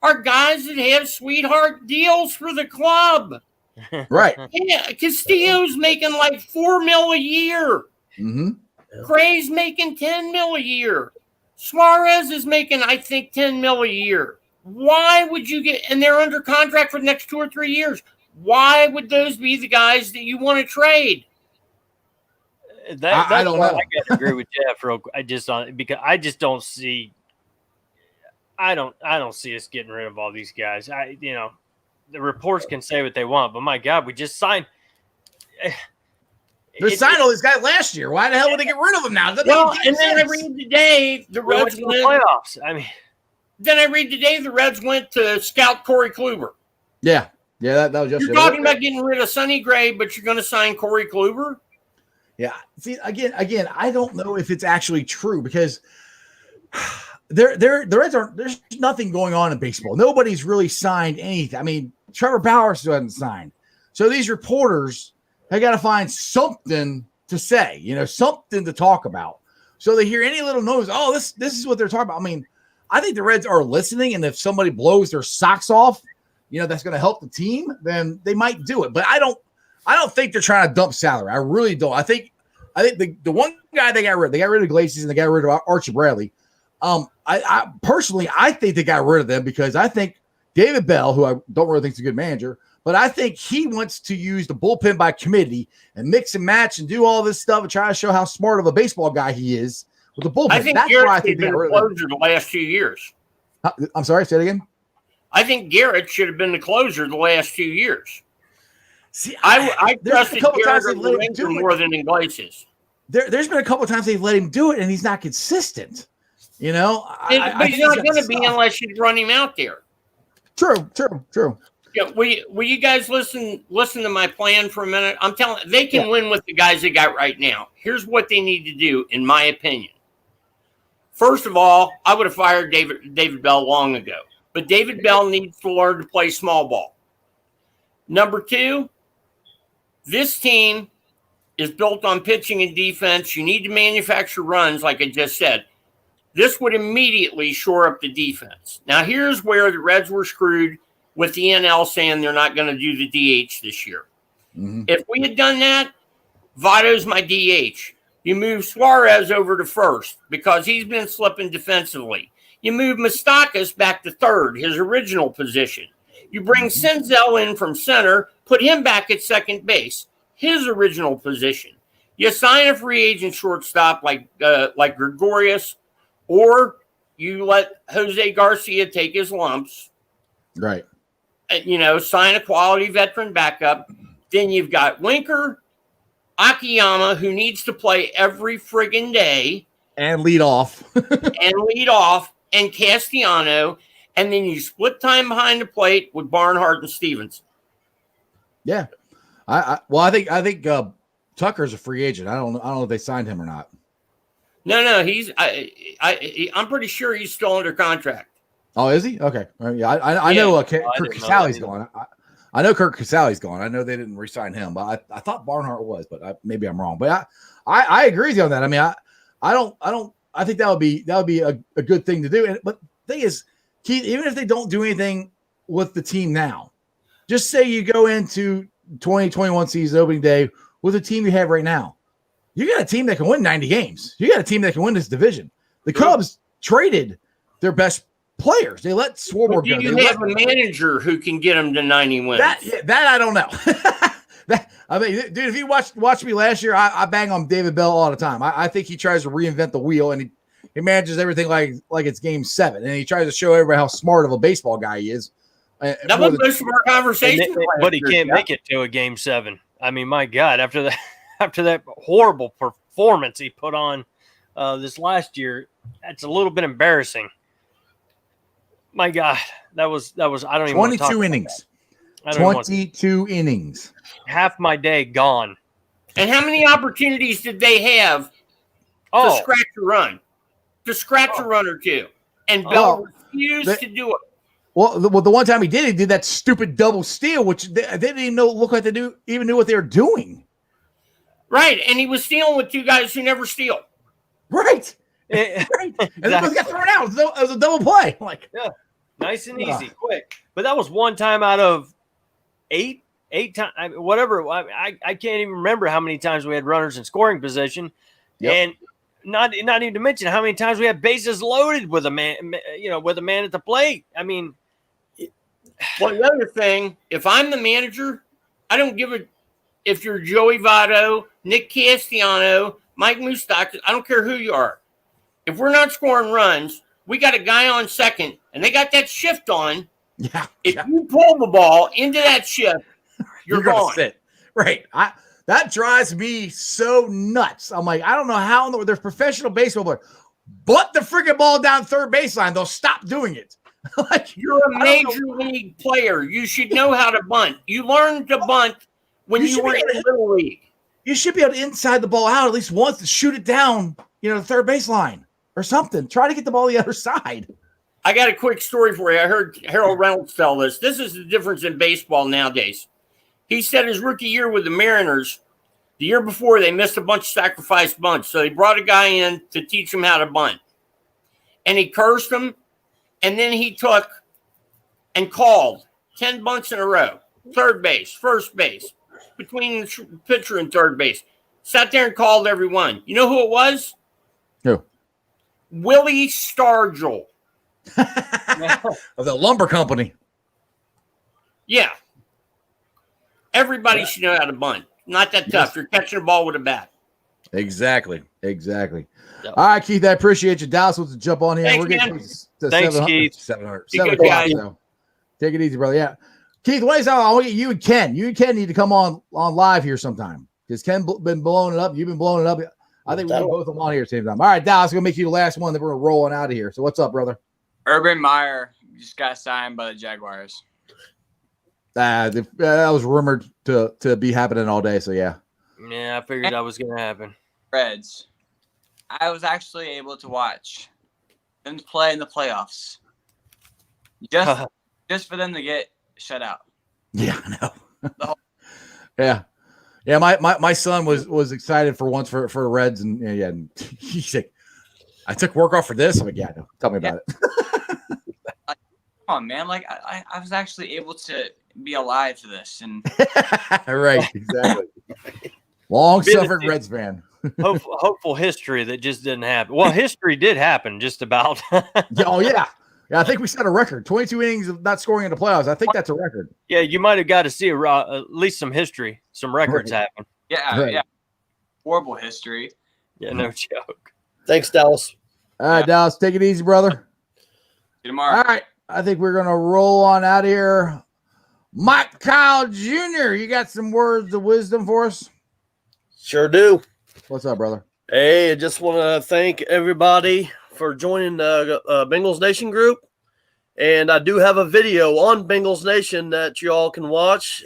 are guys that have sweetheart deals for the club? Right. Yeah, Castillo's making like $4 million a year. Mm-hmm. Cray's making $10 million a year. Suarez is making, I think, $10 million a year. Why would you and they're under contract for the next 2 or 3 years. Why would those be the guys that you want to trade? I don't know. I got to agree with Jeff. Because I just don't see. I don't see us getting rid of all these guys. The reports can say what they want, but my God, we just signed. They signed all these guys last year. Why the hell would they get rid of them now? And then I read today the Reds went to the playoffs. Then I read today the Reds went to scout Corey Kluber. Yeah, that was yesterday. You're talking about getting rid of Sonny Gray, but you're going to sign Corey Kluber? Yeah. See, again, I don't know if it's actually true because the Reds aren't. There's nothing going on in baseball. Nobody's really signed anything. I mean, Trevor Bauer still hasn't signed. So these reporters, they got to find something to say, something to talk about. So they hear any little noise. Oh, this is what they're talking about. I mean, I think the Reds are listening, and if somebody blows their socks off, that's going to help the team, then they might do it. But I don't think they're trying to dump salary. I really don't. I think the one guy they got rid of Iglesias and they got rid of Archie Bradley. I personally think they got rid of them because I think David Bell, who I don't really think is a good manager, but I think he wants to use the bullpen by committee and mix and match and do all this stuff and try to show how smart of a baseball guy he is with the bullpen. I think Garrett's been the closer the last few years. I'm sorry, say it again. I think Garrett should have been the closer the last few years. See, I there's been a trusted couple times Garrett they've let him Winter do it. more than Iglesias. There's been a couple times they've let him do it, and he's not consistent. You know, But he's not going to be unless you run him out there. True. Yeah, will you guys listen to my plan for a minute? I'm telling they can win with the guys they got right now. Here's what they need to do, in my opinion. First of all, I would have fired David Bell long ago. But David Bell needs to learn to play small ball. Number 2, this team is built on pitching and defense. You need to manufacture runs, like I just said. This would immediately shore up the defense. Now, here's where the Reds were screwed with the NL saying they're not going to do the DH this year. Mm-hmm. If we had done that, Votto's my DH. You move Suarez over to first because he's been slipping defensively. You move Moustakas back to third, his original position. You bring Senzel in from center, put him back at second base, his original position. You sign a free agent shortstop like Gregorius, or you let Jose Garcia take his lumps. Right. Sign a quality veteran backup. Then you've got Winker, Akiyama, who needs to play every friggin' day. And lead off. And Castellano. And then you split time behind the plate with Barnhart and Stevens. Yeah. I think Tucker's a free agent. I don't know if they signed him or not. No, I'm pretty sure he's still under contract. Oh, is he? Okay. Yeah, I know Kirk Casale's gone. I know Kirk Casale's gone. I know they didn't re-sign him, but I thought Barnhart was, but maybe I'm wrong. But I agree with you on that. I mean, I think that would be a good thing to do. But the thing is, Keith, even if they don't do anything with the team now, just say you go into 2021 season opening day with the team you have right now. You got a team that can win 90 games. You got a team that can win this division. The Cubs traded their best players. They let Schwarber go. Do you have a manager who can get them to 90 wins? That I don't know. Dude, if you watch me last year, I bang on David Bell all the time. I think he tries to reinvent the wheel, and he manages everything like it's Game 7, and he tries to show everybody how smart of a baseball guy he is. That was most of our conversation. But he can't make it to a Game 7. I mean, my God, after that horrible performance he put on this last year, that's a little bit embarrassing. My God, that was I don't even 22 innings. 22 innings. Half my day gone. And how many opportunities did they have to scratch a run? To scratch a run or two. And Bell refused to do it. Well, the one time he did that stupid double steal, which they didn't even look like they even knew what they were doing. Right, and he was stealing with two guys who never steal. Right. Right. And they both got thrown out. It was a double play. Yeah, nice and easy, quick. But that was one time out of eight times, whatever. I can't even remember how many times we had runners in scoring position, and not even to mention how many times we had bases loaded with a man, with a man at the plate. I mean, well, the other thing, if I'm the manager, I don't give a if you're Joey Votto, Nick Castellano, Mike Moustakas, I don't care who you are. If we're not scoring runs, we got a guy on second, and they got that shift on. Yeah. If you pull the ball into that shift, you're gonna gone. sit. Right. That drives me so nuts. I'm like, I don't know how there's professional baseball players, butt the freaking ball down third baseline. They'll stop doing it. Like, you're a major league player. You should know how to bunt. You learned to bunt when you were in the Little League. You should be able to inside the ball out at least once to shoot it down, the third baseline or something. Try to get the ball the other side. I got a quick story for you. I heard Harold Reynolds tell this. This is the difference in baseball nowadays. He said his rookie year with the Mariners, the year before, they missed a bunch of sacrifice bunts. So they brought a guy in to teach him how to bunt. And he cursed him. And then he took and called 10 bunts in a row. Third base, first base, between the pitcher and third base. Sat there and called every one. You know who it was? Who? Willie Stargell. Of the lumber company. Yeah. Everybody should know how to bunt. Not that tough. You're catching a ball with a bat. Exactly. Yep. All right, Keith, I appreciate you. Dallas wants to jump on here. Thanks, We're getting man. to Thanks, 700, Keith. 700. Be good, 7 o'clock, guys. so take it easy, brother. Yeah. Keith, what is that? I want to get you and Ken. You and Ken need to come on live here sometime because Ken been blowing it up. You've been blowing it up. I think we need both of them on here at the same time. All right, Dallas, going to make you the last one that we're rolling out of here. So what's up, brother? Urban Meyer just got signed by the Jaguars. That was rumored to be happening all day. So yeah. Yeah, I figured that was going to happen. Reds. I was actually able to watch them play in the playoffs. Just for them to get shut out. Yeah, I know. Yeah. Yeah, my son was excited for once for the Reds, and and he's like, I took work off for this. I'm like, yeah, no, tell me about it. Come on, man! Like I was actually able to be alive for this, and right, exactly. Long suffering Reds fan. hopeful history that just didn't happen. Well, history did happen, just about. Oh yeah. Yeah, I think we set a record. 22 innings of not scoring in the playoffs. I think that's a record. Yeah, you might have got to see at least some history, some records happen. Yeah, right. Yeah. Horrible history. Yeah, no joke. Thanks, Dallas. All right, Dallas, take it easy, brother. See you tomorrow. All right, I think we're going to roll on out of here. Mike Kyle Jr., you got some words of wisdom for us? Sure do. What's up, brother? Hey, I just want to thank everybody for joining the Bengals Nation group. And I do have a video on Bengals Nation that you all can watch.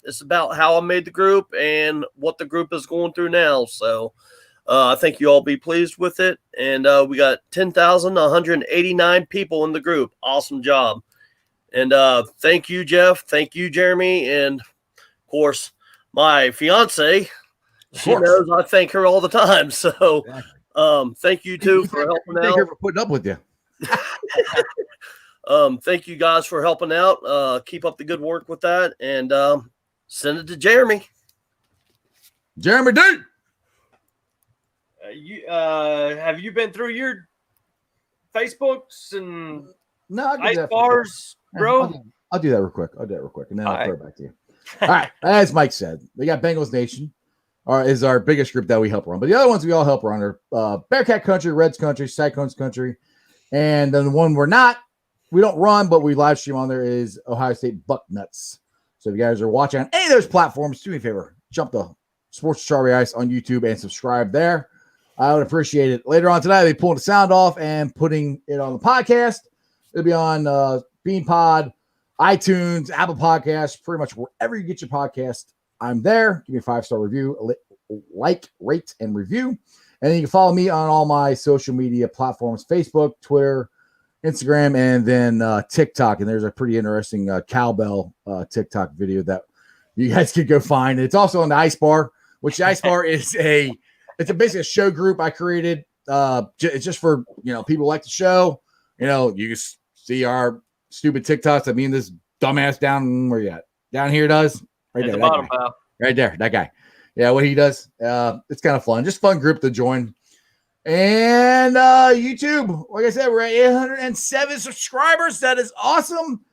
It's about how I made the group and what the group is going through now. So I think you all be pleased with it. And we got 10,189 people in the group. Awesome job. And thank you, Jeff. Thank you, Jeremy. And, of course, my fiance, she knows I thank her all the time. So thank you, too, for helping out. Thank her for putting up with you. Thank you guys for helping out. Keep up the good work with that, and send it to Jeremy. Jeremy D. Have you been through your Facebooks and ice bars, bro? I'll do that real quick. And then I'll throw it back to you. All right. As Mike said, we got Bengals Nation is our biggest group that we help run. But the other ones we all help run are Bearcat Country, Reds Country, Cyclones Country. And then the one we don't run, but we live stream on there is Ohio State Bucknuts. So if you guys are watching on any of those platforms, do me a favor, jump to Sports Strawberry Ice on YouTube and subscribe there. I would appreciate it. Later on tonight, I'll be pulling the sound off and putting it on the podcast. It'll be on BeanPod, iTunes, Apple Podcasts, pretty much wherever you get your podcast. I'm there. Give me a 5-star review, like, rate, and review. And then you can follow me on all my social media platforms, Facebook, Twitter, Instagram, and then TikTok. And there's a pretty interesting cowbell TikTok video that you guys could go find. It's also on the Ice Bar, which the Ice Bar is it's basically a show group I created. It's just for, people who like the show. You can see our stupid TikToks. I mean, this dumbass down where you at? Down here does. Right at there, the bottom, pal. Right there, that guy. Yeah, what he does. It's kind of fun. Just fun group to join. And YouTube, like I said, we're at 807 subscribers. That is awesome.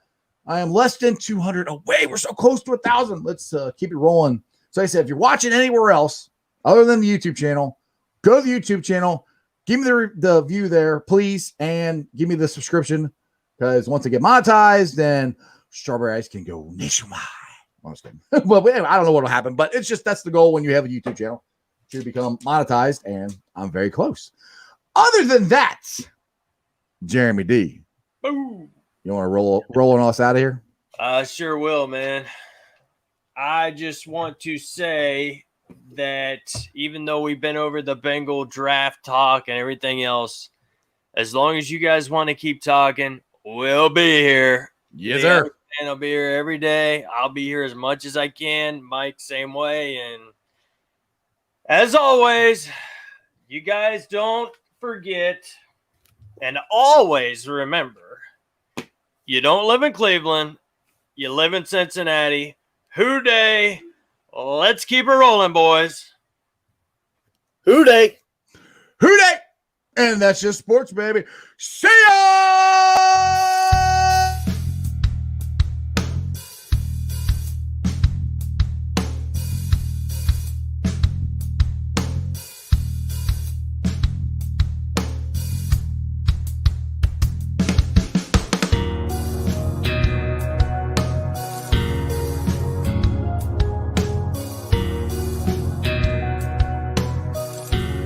I am less than 200 away. We're so close to 1,000. Let's keep it rolling. So like I said, if you're watching anywhere else other than the YouTube channel, go to the YouTube channel. Give me the view there, please, and give me the subscription. Because once I get monetized, then Strawberry Ice can go nationwide. I'm just kidding. Well, I don't know what will happen, but it's just that's the goal when you have a YouTube channel to become monetized, and I'm very close. Other than that, Jeremy D. Boom. You want to rolling us out of here? I sure will, man. I just want to say that even though we've been over the Bengal draft talk and everything else, as long as you guys want to keep talking, we'll be here. Yes, sir. And I'll be here every day. I'll be here as much as I can. Mike, same way. And as always, you guys don't forget and always remember, you don't live in Cleveland. You live in Cincinnati. Hoo-day. Let's keep it rolling, boys. Hoo-day. Hoo-day. And that's just sports, baby. See ya!